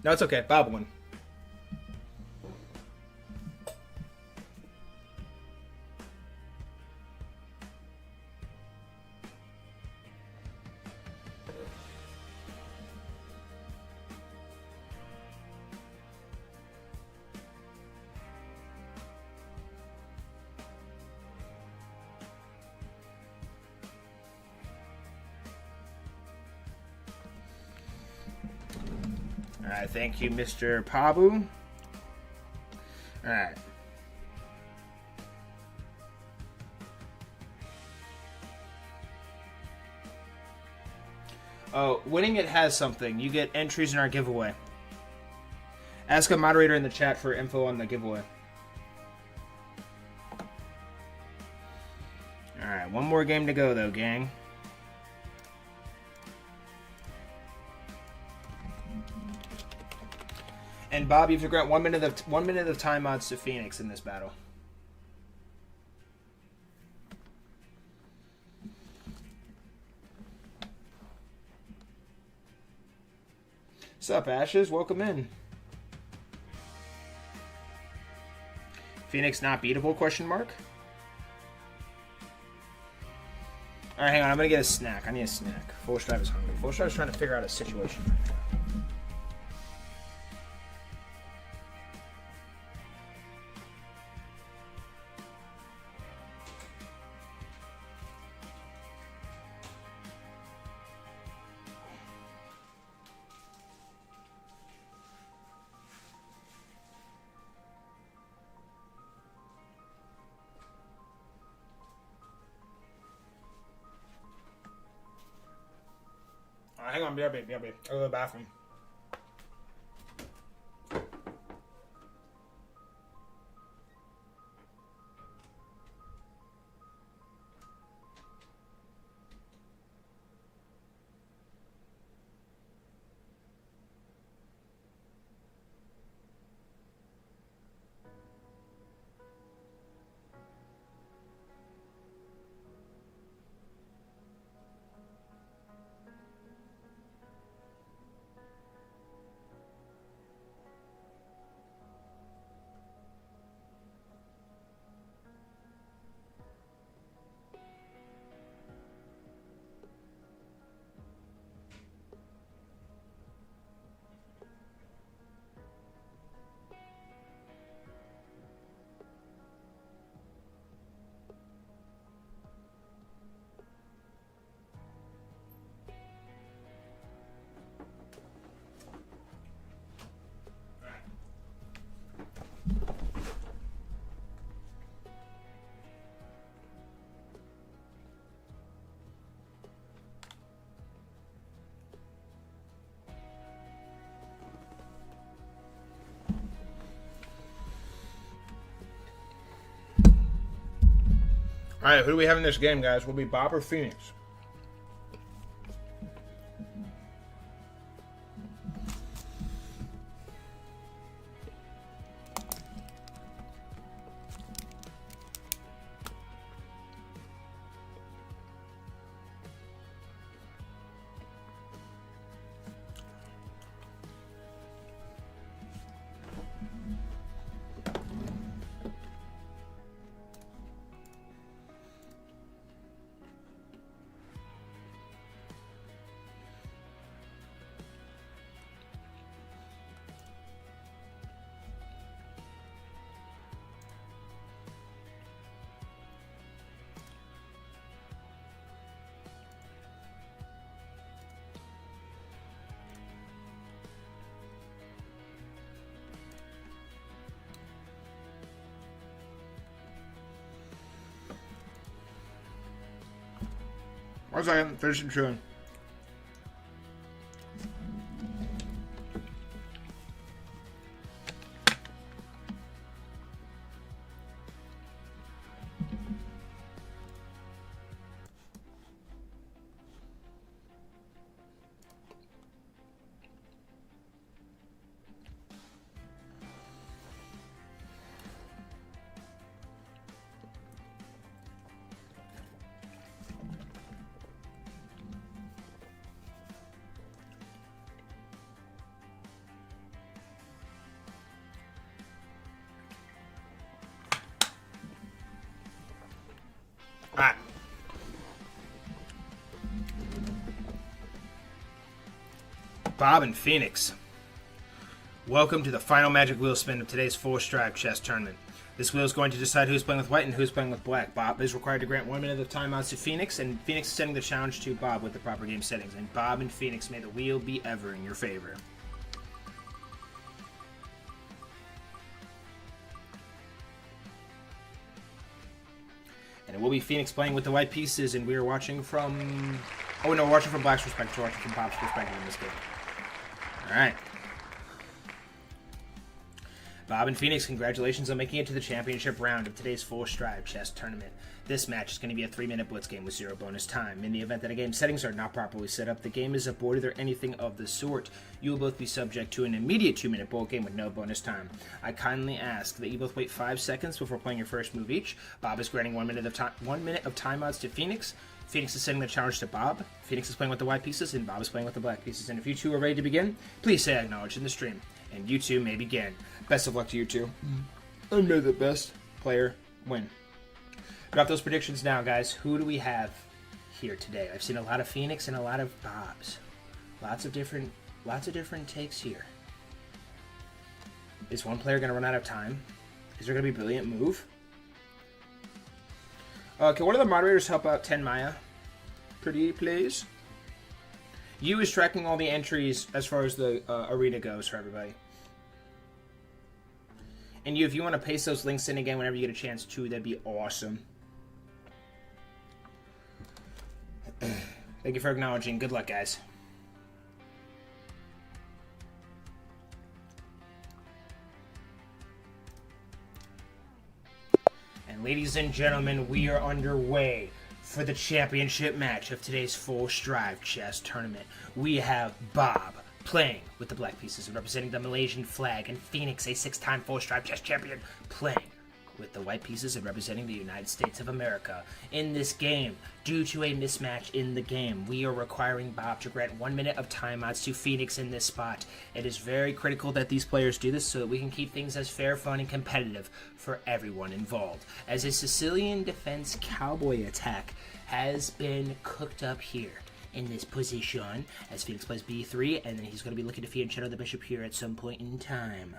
No, it's okay. Bob won. Alright, thank you, Mr. Pabu. Alright. Oh, winning it has something. You get entries in our giveaway. Ask a moderator in the chat for info on the giveaway. Alright, one more game to go, though, gang. And Bob, you have to grant 1 minute of timeouts to Phoenix in this battle. Sup, Ashes? Welcome in. Phoenix not beatable? Question mark. All right, hang on. I'm gonna get a snack. I need a snack. Full Strive is hungry. Full Strive is trying to figure out a situation right now. Hang on, BRB. I'll go to the bathroom. All right, who do we have in this game, guys? Will it be Bob or Phoenix? One second, finishing chewing. Alright. Bob and Phoenix. Welcome to the final magic wheel spin of today's four-stripe chess tournament. This wheel is going to decide who's playing with white and who's playing with black. Bob is required to grant 1 minute of timeouts to Phoenix, and Phoenix is setting the challenge to Bob with the proper game settings. And Bob and Phoenix, may the wheel be ever in your favor. And it will be Phoenix playing with the white pieces, and we are watching from... Oh, no, we're watching from Black's perspective. We're watching from Bob's perspective in this game. All right. Bob and Phoenix, congratulations on making it to the championship round of today's four-stripe chess tournament. This match is going to be a 3-minute blitz game with 0 bonus time. In the event that a game settings are not properly set up, the game is aborted or anything of the sort. You will both be subject to an immediate 2-minute bowl game with no bonus time. I kindly ask that you both wait 5 seconds before playing your first move each. Bob is granting 1 minute of timeouts to Phoenix. Phoenix is setting the challenge to Bob. Phoenix is playing with the white pieces, and Bob is playing with the black pieces. And if you two are ready to begin, please say acknowledge in the stream. And you two may begin. Best of luck to you two. And may the best player win. Drop those predictions now, guys. Who do we have here today? I've seen a lot of Phoenix and a lot of Bobs. Lots of different takes here. Is one player going to run out of time? Is there going to be a brilliant move? Can one of the moderators help out 10 Maya? Pretty please. You is tracking all the entries as far as the arena goes for everybody. And you, if you want to paste those links in again whenever you get a chance to, that'd be awesome. Thank you for acknowledging. Good luck, guys. And ladies and gentlemen, we are underway for the championship match of today's four-stripe chess tournament. We have Bob playing with the black pieces and representing the Malaysian flag, and Phoenix, a 6-time four-stripe chess champion, playing with the white pieces and representing the United States of America. In this game, due to a mismatch in the game, we are requiring Bob to grant 1 minute of timeouts to Phoenix in this spot. It is very critical that these players do this so that we can keep things as fair, fun, and competitive for everyone involved. As a Sicilian defense cowboy attack has been cooked up here in this position, as Phoenix plays b3, and then he's going to be looking to fianchetto the bishop here at some point in time.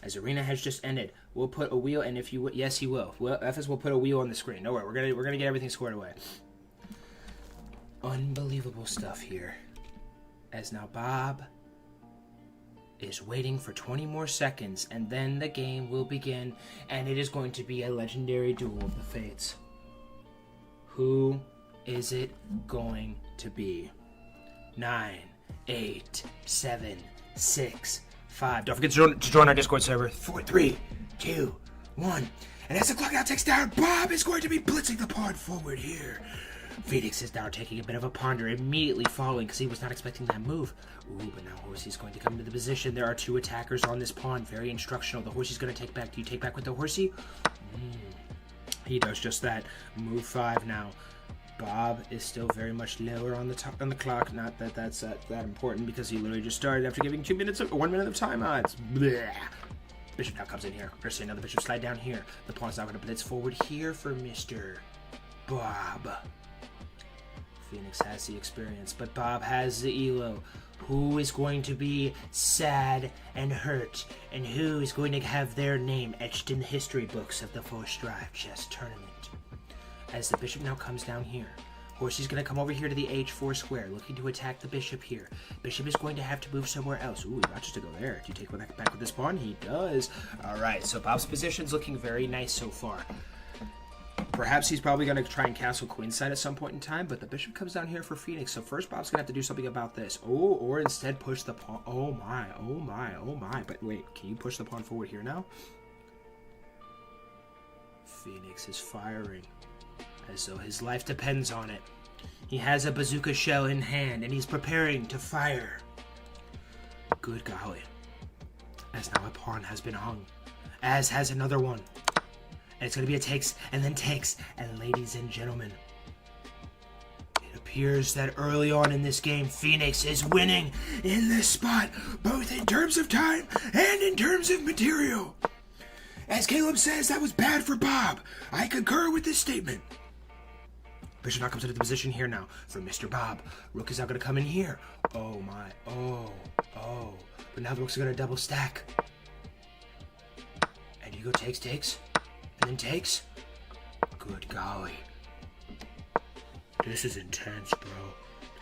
As arena has just ended, we'll put a wheel, and if you yes, he will. Well, FS will put a wheel on the screen. Don't worry, we're gonna get everything squared away. Unbelievable stuff here. As now Bob is waiting for 20 more seconds, and then the game will begin, and it is going to be a legendary duel of the fates. Who is it going to be? 9, 8, 7, 6, 5. Don't forget to join our Discord server. 4, 3, 2, 1. And as the clock now ticks down, Bob is going to be blitzing the pawn forward here. Phoenix is now taking a bit of a ponder, immediately falling because he was not expecting that move. Ooh, but now Horsey's going to come into the position. There are 2 attackers on this pawn. Very instructional. The Horsey's going to take back. Do you take back with the Horsey? He does just that. Move 5 now. Bob is still very much lower on the clock. Not that that's that important because he literally just started after giving 1 minute of timeouts. Bleh. Bishop now comes in here. We're seeing another bishop slide down here. The pawn's now going to blitz forward here for Mr. Bob. Phoenix has the experience, but Bob has the elo. Who is going to be sad and hurt, and who is going to have their name etched in the history books of the Forced Drive Chess Tournament? As the bishop now comes down here, Horsey's going to come over here to the h4 square, looking to attack the bishop here. Bishop is going to have to move somewhere else. Ooh, not just to go there. Do you take that back with this pawn? He does. All right, so Bob's position's looking very nice so far. Perhaps he's probably going to try and castle queenside at some point in time, but the bishop comes down here for Phoenix, so first Bob's going to have to do something about this. Oh, or instead push the pawn. Oh my, oh my, oh my. But wait, can you push the pawn forward here now? Phoenix is firing as though his life depends on it. He has a bazooka shell in hand, and he's preparing to fire. Good golly. As now a pawn has been hung, as has another one. And it's going to be a takes, and then takes. And ladies and gentlemen, it appears that early on in this game, Phoenix is winning in this spot, both in terms of time and in terms of material. As Caleb says, that was bad for Bob. I concur with this statement. Bishop now comes into the position here now for Mr. Bob. Rook is now going to come in here. Oh my, oh. But now the rook's going to double stack. And you go takes, and then takes. Good golly. This is intense, bro.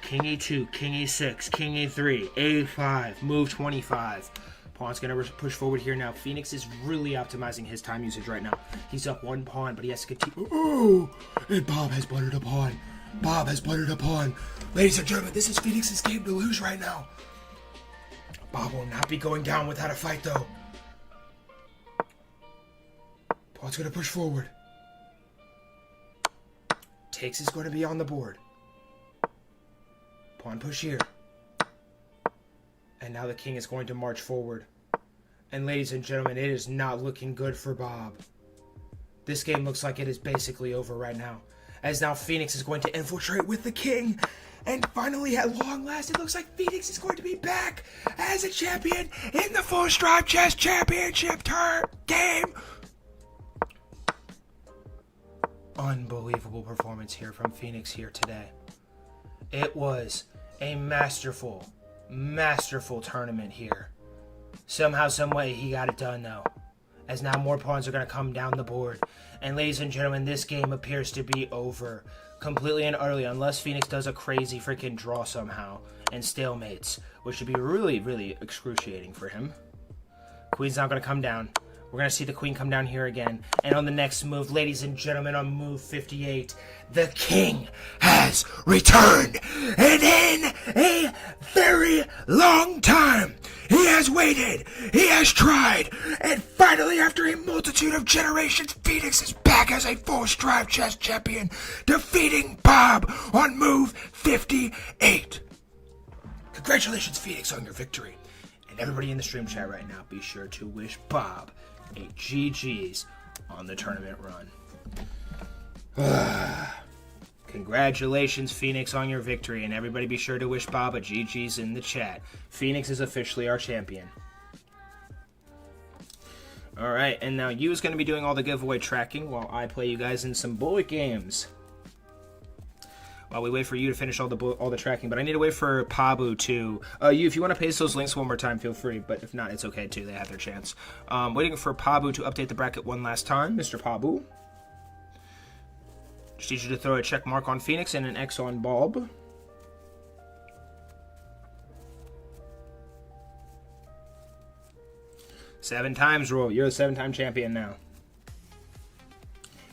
King e2, king e6, king e3, a5, move 25. Pawn's going to push forward here now. Phoenix is really optimizing his time usage right now. He's up 1 pawn, but he has to continue. Oh! And Bob has blundered a pawn. Bob has blundered a pawn. Ladies and gentlemen, this is Phoenix's game to lose right now. Bob will not be going down without a fight, though. Pawn's going to push forward. Takes is going to be on the board. Pawn push here. And now the king is going to march forward. And ladies and gentlemen, it is not looking good for Bob. This game looks like it is basically over right now. As now Phoenix is going to infiltrate with the king. And finally, at long last, it looks like Phoenix is going to be back as a champion in the Forced Drive Chess Championship game. Unbelievable performance here from Phoenix here today. It was a masterful tournament here. Somehow, some way, he got it done though. As now more pawns are going to come down the board. And ladies and gentlemen, this game appears to be over. Completely and utterly, unless Phoenix does a crazy freaking draw somehow. And stalemates. Which would be really, really excruciating for him. Queen's not going to come down. We're going to see the queen come down here again. And on the next move, ladies and gentlemen, on move 58, the king has returned. And in a very long time, he has waited, he has tried, and finally, after a multitude of generations, Phoenix is back as a Forced Drive Chess champion, defeating Bob on move 58. Congratulations, Phoenix, on your victory. And everybody in the stream chat right now, be sure to wish Bob a GG's on the tournament run. Congratulations, Phoenix, on your victory, and everybody be sure to wish Bob a GG's in the chat. Phoenix is officially our champion. Alright, and now you is going to be doing all the giveaway tracking while I play you guys in some bullet games. While we wait for you to finish all the tracking, but I need to wait for Pabu to... if you want to paste those links one more time, feel free, but if not, it's okay too. They have their chance. Waiting for Pabu to update the bracket one last time. Mr. Pabu. Just need you to throw a check mark on Phoenix and an X on Bob. Seven times rule. You're the 7-time champion now.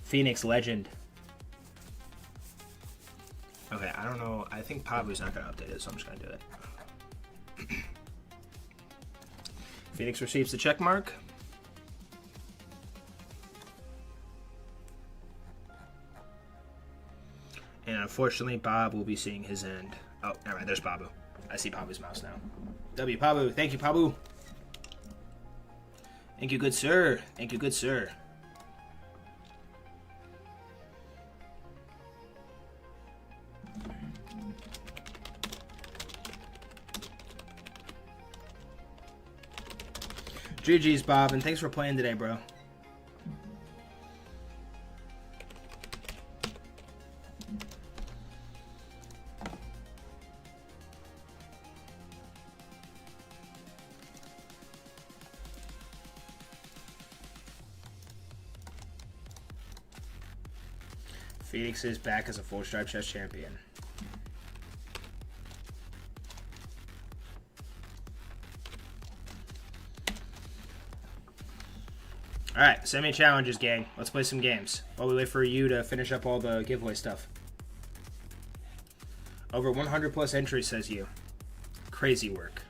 Phoenix legend. Okay, I don't know. I think Pabu's not going to update it, so I'm just going to do it. Phoenix receives the check mark. And unfortunately, Bob will be seeing his end. Oh, never mind. There's Babu. I see Pabu's mouse now. W. Pabu. Thank you, Pabu. Thank you, good sir. Thank you, good sir. GG's, Bob, and thanks for playing today, bro. Phoenix is back as a full stripe chess champion. Alright, send me challenges, gang. Let's play some games while we wait for you to finish up all the giveaway stuff. Over 100 plus entries, says you. Crazy work.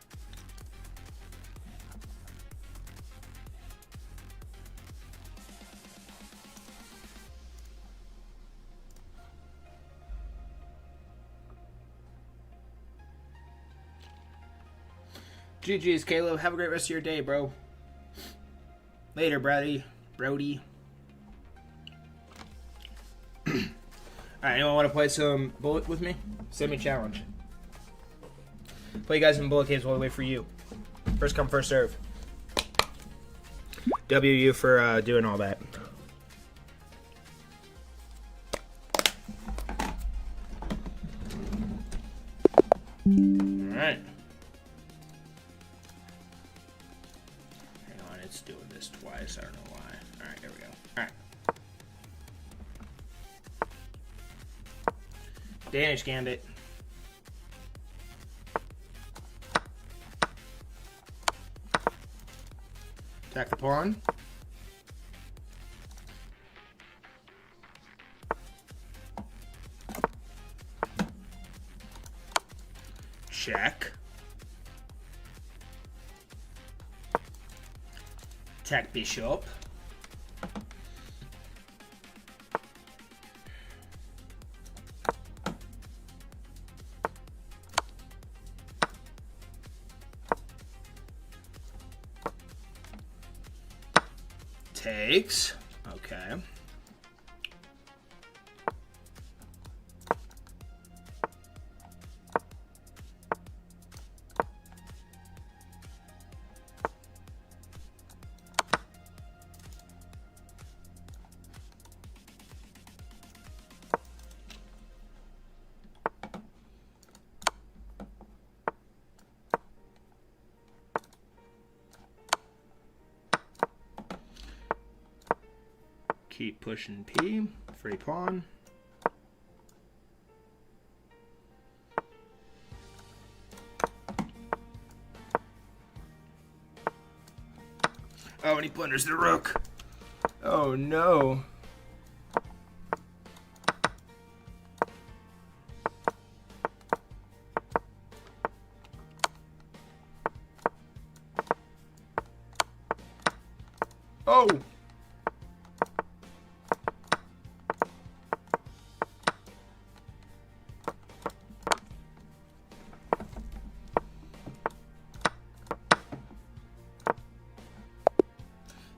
GG's, Caleb. Have a great rest of your day, bro. Later, Brody. Alright, anyone want to play some Bullet with me? Send me a challenge. Play you guys in Bullet games while we wait for you. First come, first serve. WU for doing all that. Alright. Hang on, it's doing this twice. I don't know why. Alright, here we go. Alright. Danish Gambit. Attack the pawn. Check. Attack bishop. Takes. Okay. Keep pushing P. Free pawn. Oh, and he blunders the rook. Oh, no. Oh!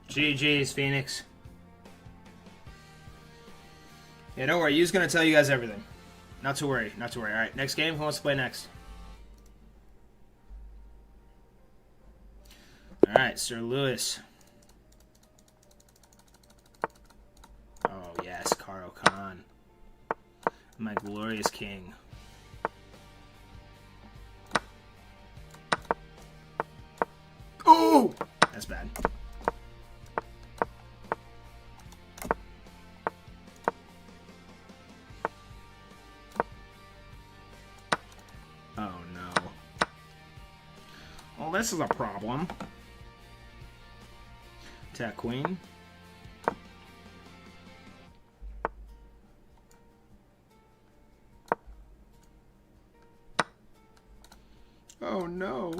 GG's, Phoenix. Yeah, don't worry. You's gonna tell you guys everything. Not to worry. Not to worry. All right, next game. Who wants to play next? All right, Sir Lewis. Oh yes, Karo Khan, my glorious king. Oh, that's bad. Oh no. Well, this is a problem. Attack queen. Oh no.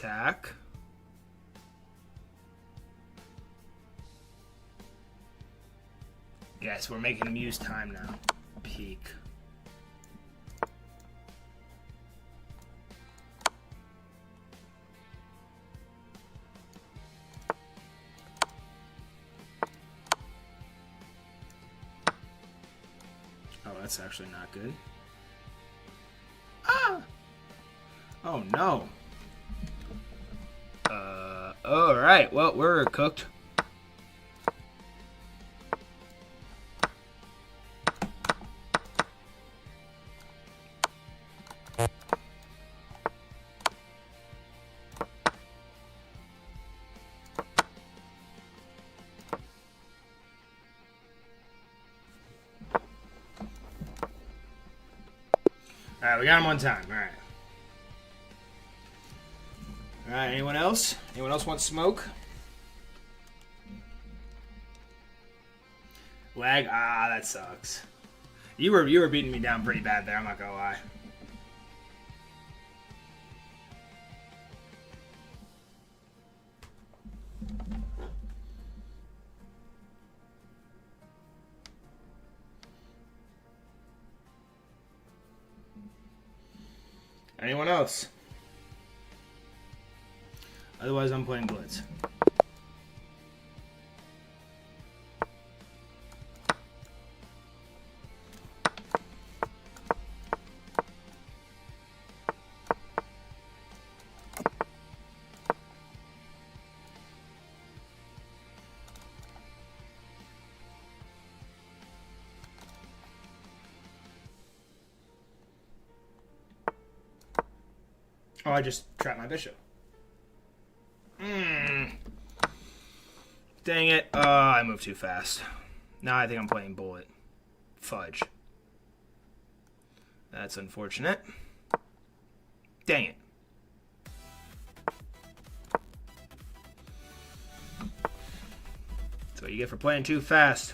attack. Yes, we're making him use time now. Peek. Oh, that's actually not good. Ah! Oh, no. Alright, well, we're cooked. Alright, we got him on time. Alright. Alright, anyone else? Anyone else want smoke? Lag? Ah, that sucks. You were beating me down pretty bad there, I'm not gonna lie. Anyone else? Otherwise, I'm playing Blitz. Oh, I just trapped my bishop. Dang it. I moved too fast. Now I think I'm playing bullet. Fudge. That's unfortunate. Dang it. That's what you get for playing too fast.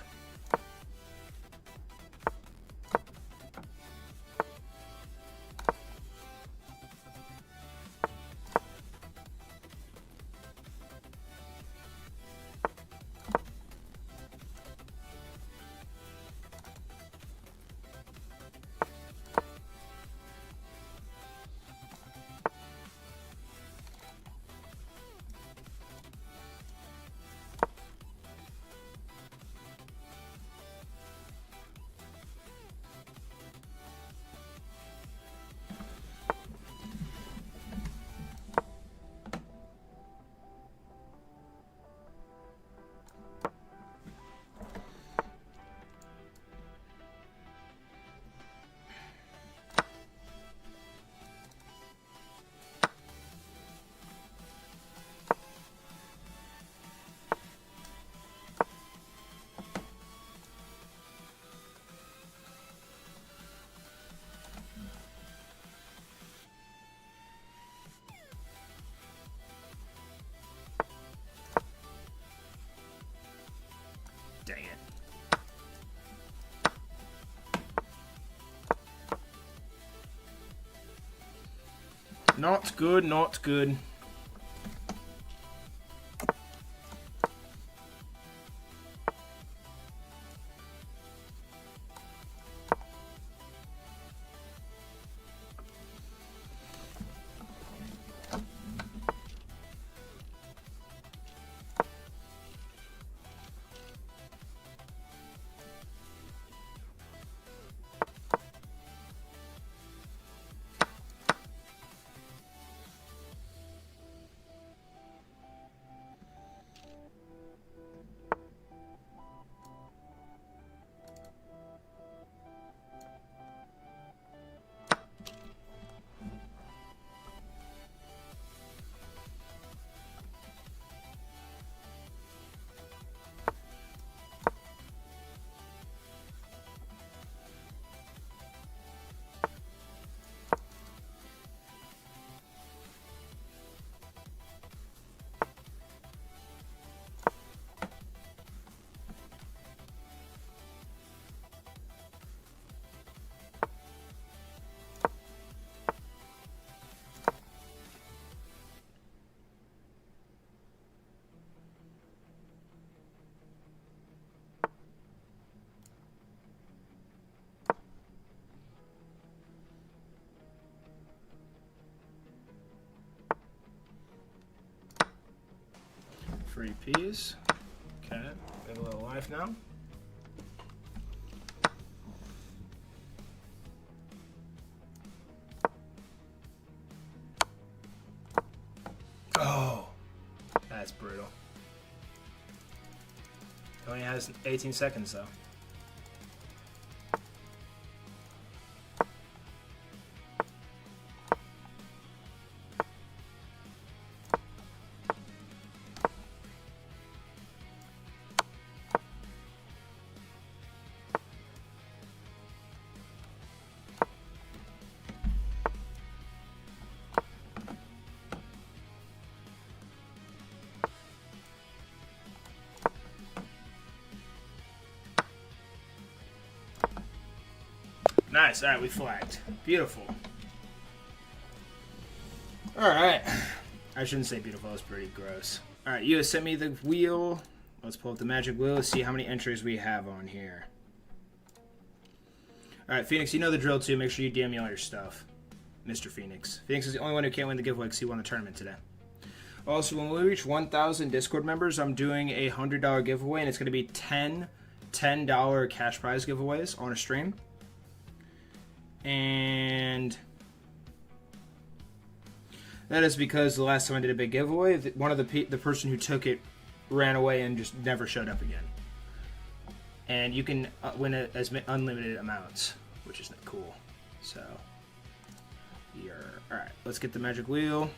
Dang it. Not good, not good. peas. Okay, we have a little life now. Oh, that's brutal. He only has 18 seconds though. Nice. All right, we flagged. Beautiful. All right. I shouldn't say beautiful. That's pretty gross. All right, you have sent me the wheel. Let's pull up the magic wheel. Let's see how many entries we have on here. All right, Phoenix, you know the drill too. Make sure you DM me all your stuff. Mr. Phoenix. Phoenix is the only one who can't win the giveaway because he won the tournament today. Also, when we reach 1,000 Discord members, I'm doing a $100 giveaway, and it's going to be 10 $10 cash prize giveaways on a stream. And that is because the last time I did a big giveaway, one of the person who took it ran away and just never showed up again. And you can win it as unlimited amounts, which is cool. So, all right, let's get the magic wheel.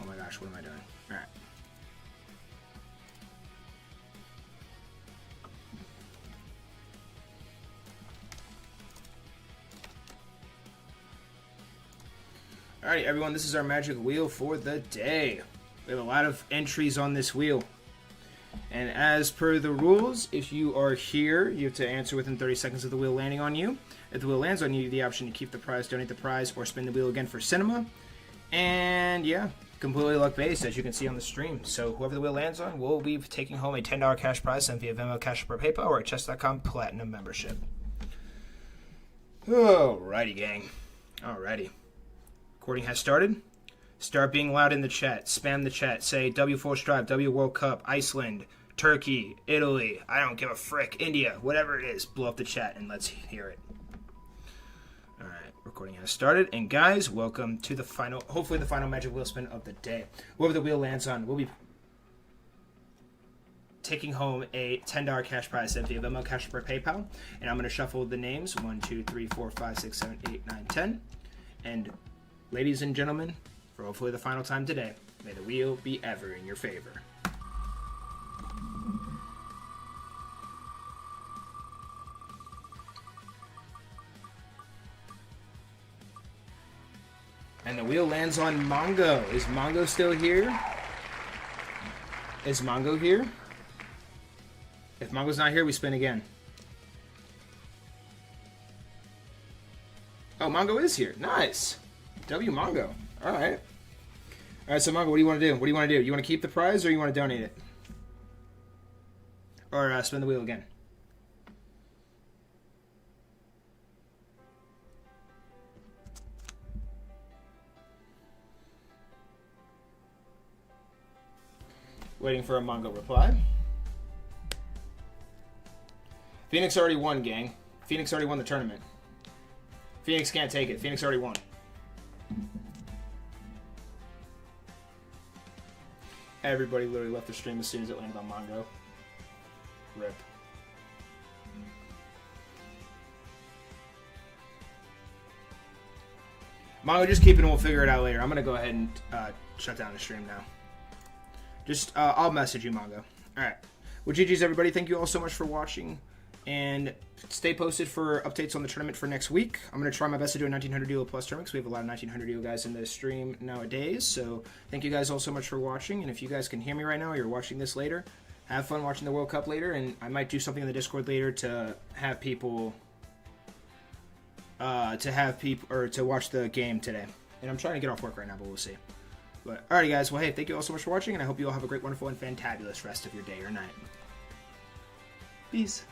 Oh my gosh, what am I doing? All right. Alright, everyone, this is our magic wheel for the day. We have a lot of entries on this wheel. And as per the rules, if you are here, you have to answer within 30 seconds of the wheel landing on you. If the wheel lands on you, you have the option to keep the prize, donate the prize, or spin the wheel again for cinema. And yeah, completely luck-based, as you can see on the stream. So whoever the wheel lands on will be taking home a $10 cash prize sent via Venmo, Cash App, or PayPal, or a chess.com Platinum membership. Alrighty, gang. Alrighty. Recording has started. Start being loud in the chat. Spam the chat. Say W4Strive, W World Cup, Iceland, Turkey, Italy, I don't give a frick, India, whatever it is. Blow up the chat and let's hear it. Alright, recording has started. And guys, welcome to the final, hopefully the final magic wheel spin of the day. Whoever the wheel lands on will be taking home a $10 cash prize sent via Venmo, Cash App, or PayPal. And I'm going to shuffle the names 1, 2, 3, 4, 5, 6, 7, 8, 9, 10. And ladies and gentlemen, for hopefully the final time today, may the wheel be ever in your favor. And the wheel lands on Mongo. Is Mongo still here? Is Mongo here? If Mongo's not here, we spin again. Oh, Mongo is here. Nice. W Mongo. All right. All right, so Mongo, what do you want to do? What do you want to do? You want to keep the prize or you want to donate it? Or spin the wheel again? Waiting for a Mongo reply. Phoenix already won, gang. Phoenix already won the tournament. Phoenix can't take it. Phoenix already won. Everybody literally left the stream as soon as it landed on Mongo. Rip. Mongo, just keep it and we'll figure it out later. I'm going to go ahead and shut down the stream now. Just, I'll message you, Mongo. Alright. Well, GG's, everybody. Thank you all so much for watching. And stay posted for updates on the tournament for next week. I'm going to try my best to do a 1900 Elo Plus tournament because we have a lot of 1900 Elo guys in the stream nowadays. So thank you guys all so much for watching. And if you guys can hear me right now or you're watching this later, have fun watching the World Cup later. And I might do something in the Discord later to have people... to watch the game today. And I'm trying to get off work right now, but we'll see. But alrighty, guys. Well, hey, thank you all so much for watching, and I hope you all have a great, wonderful, and fantabulous rest of your day or night. Peace.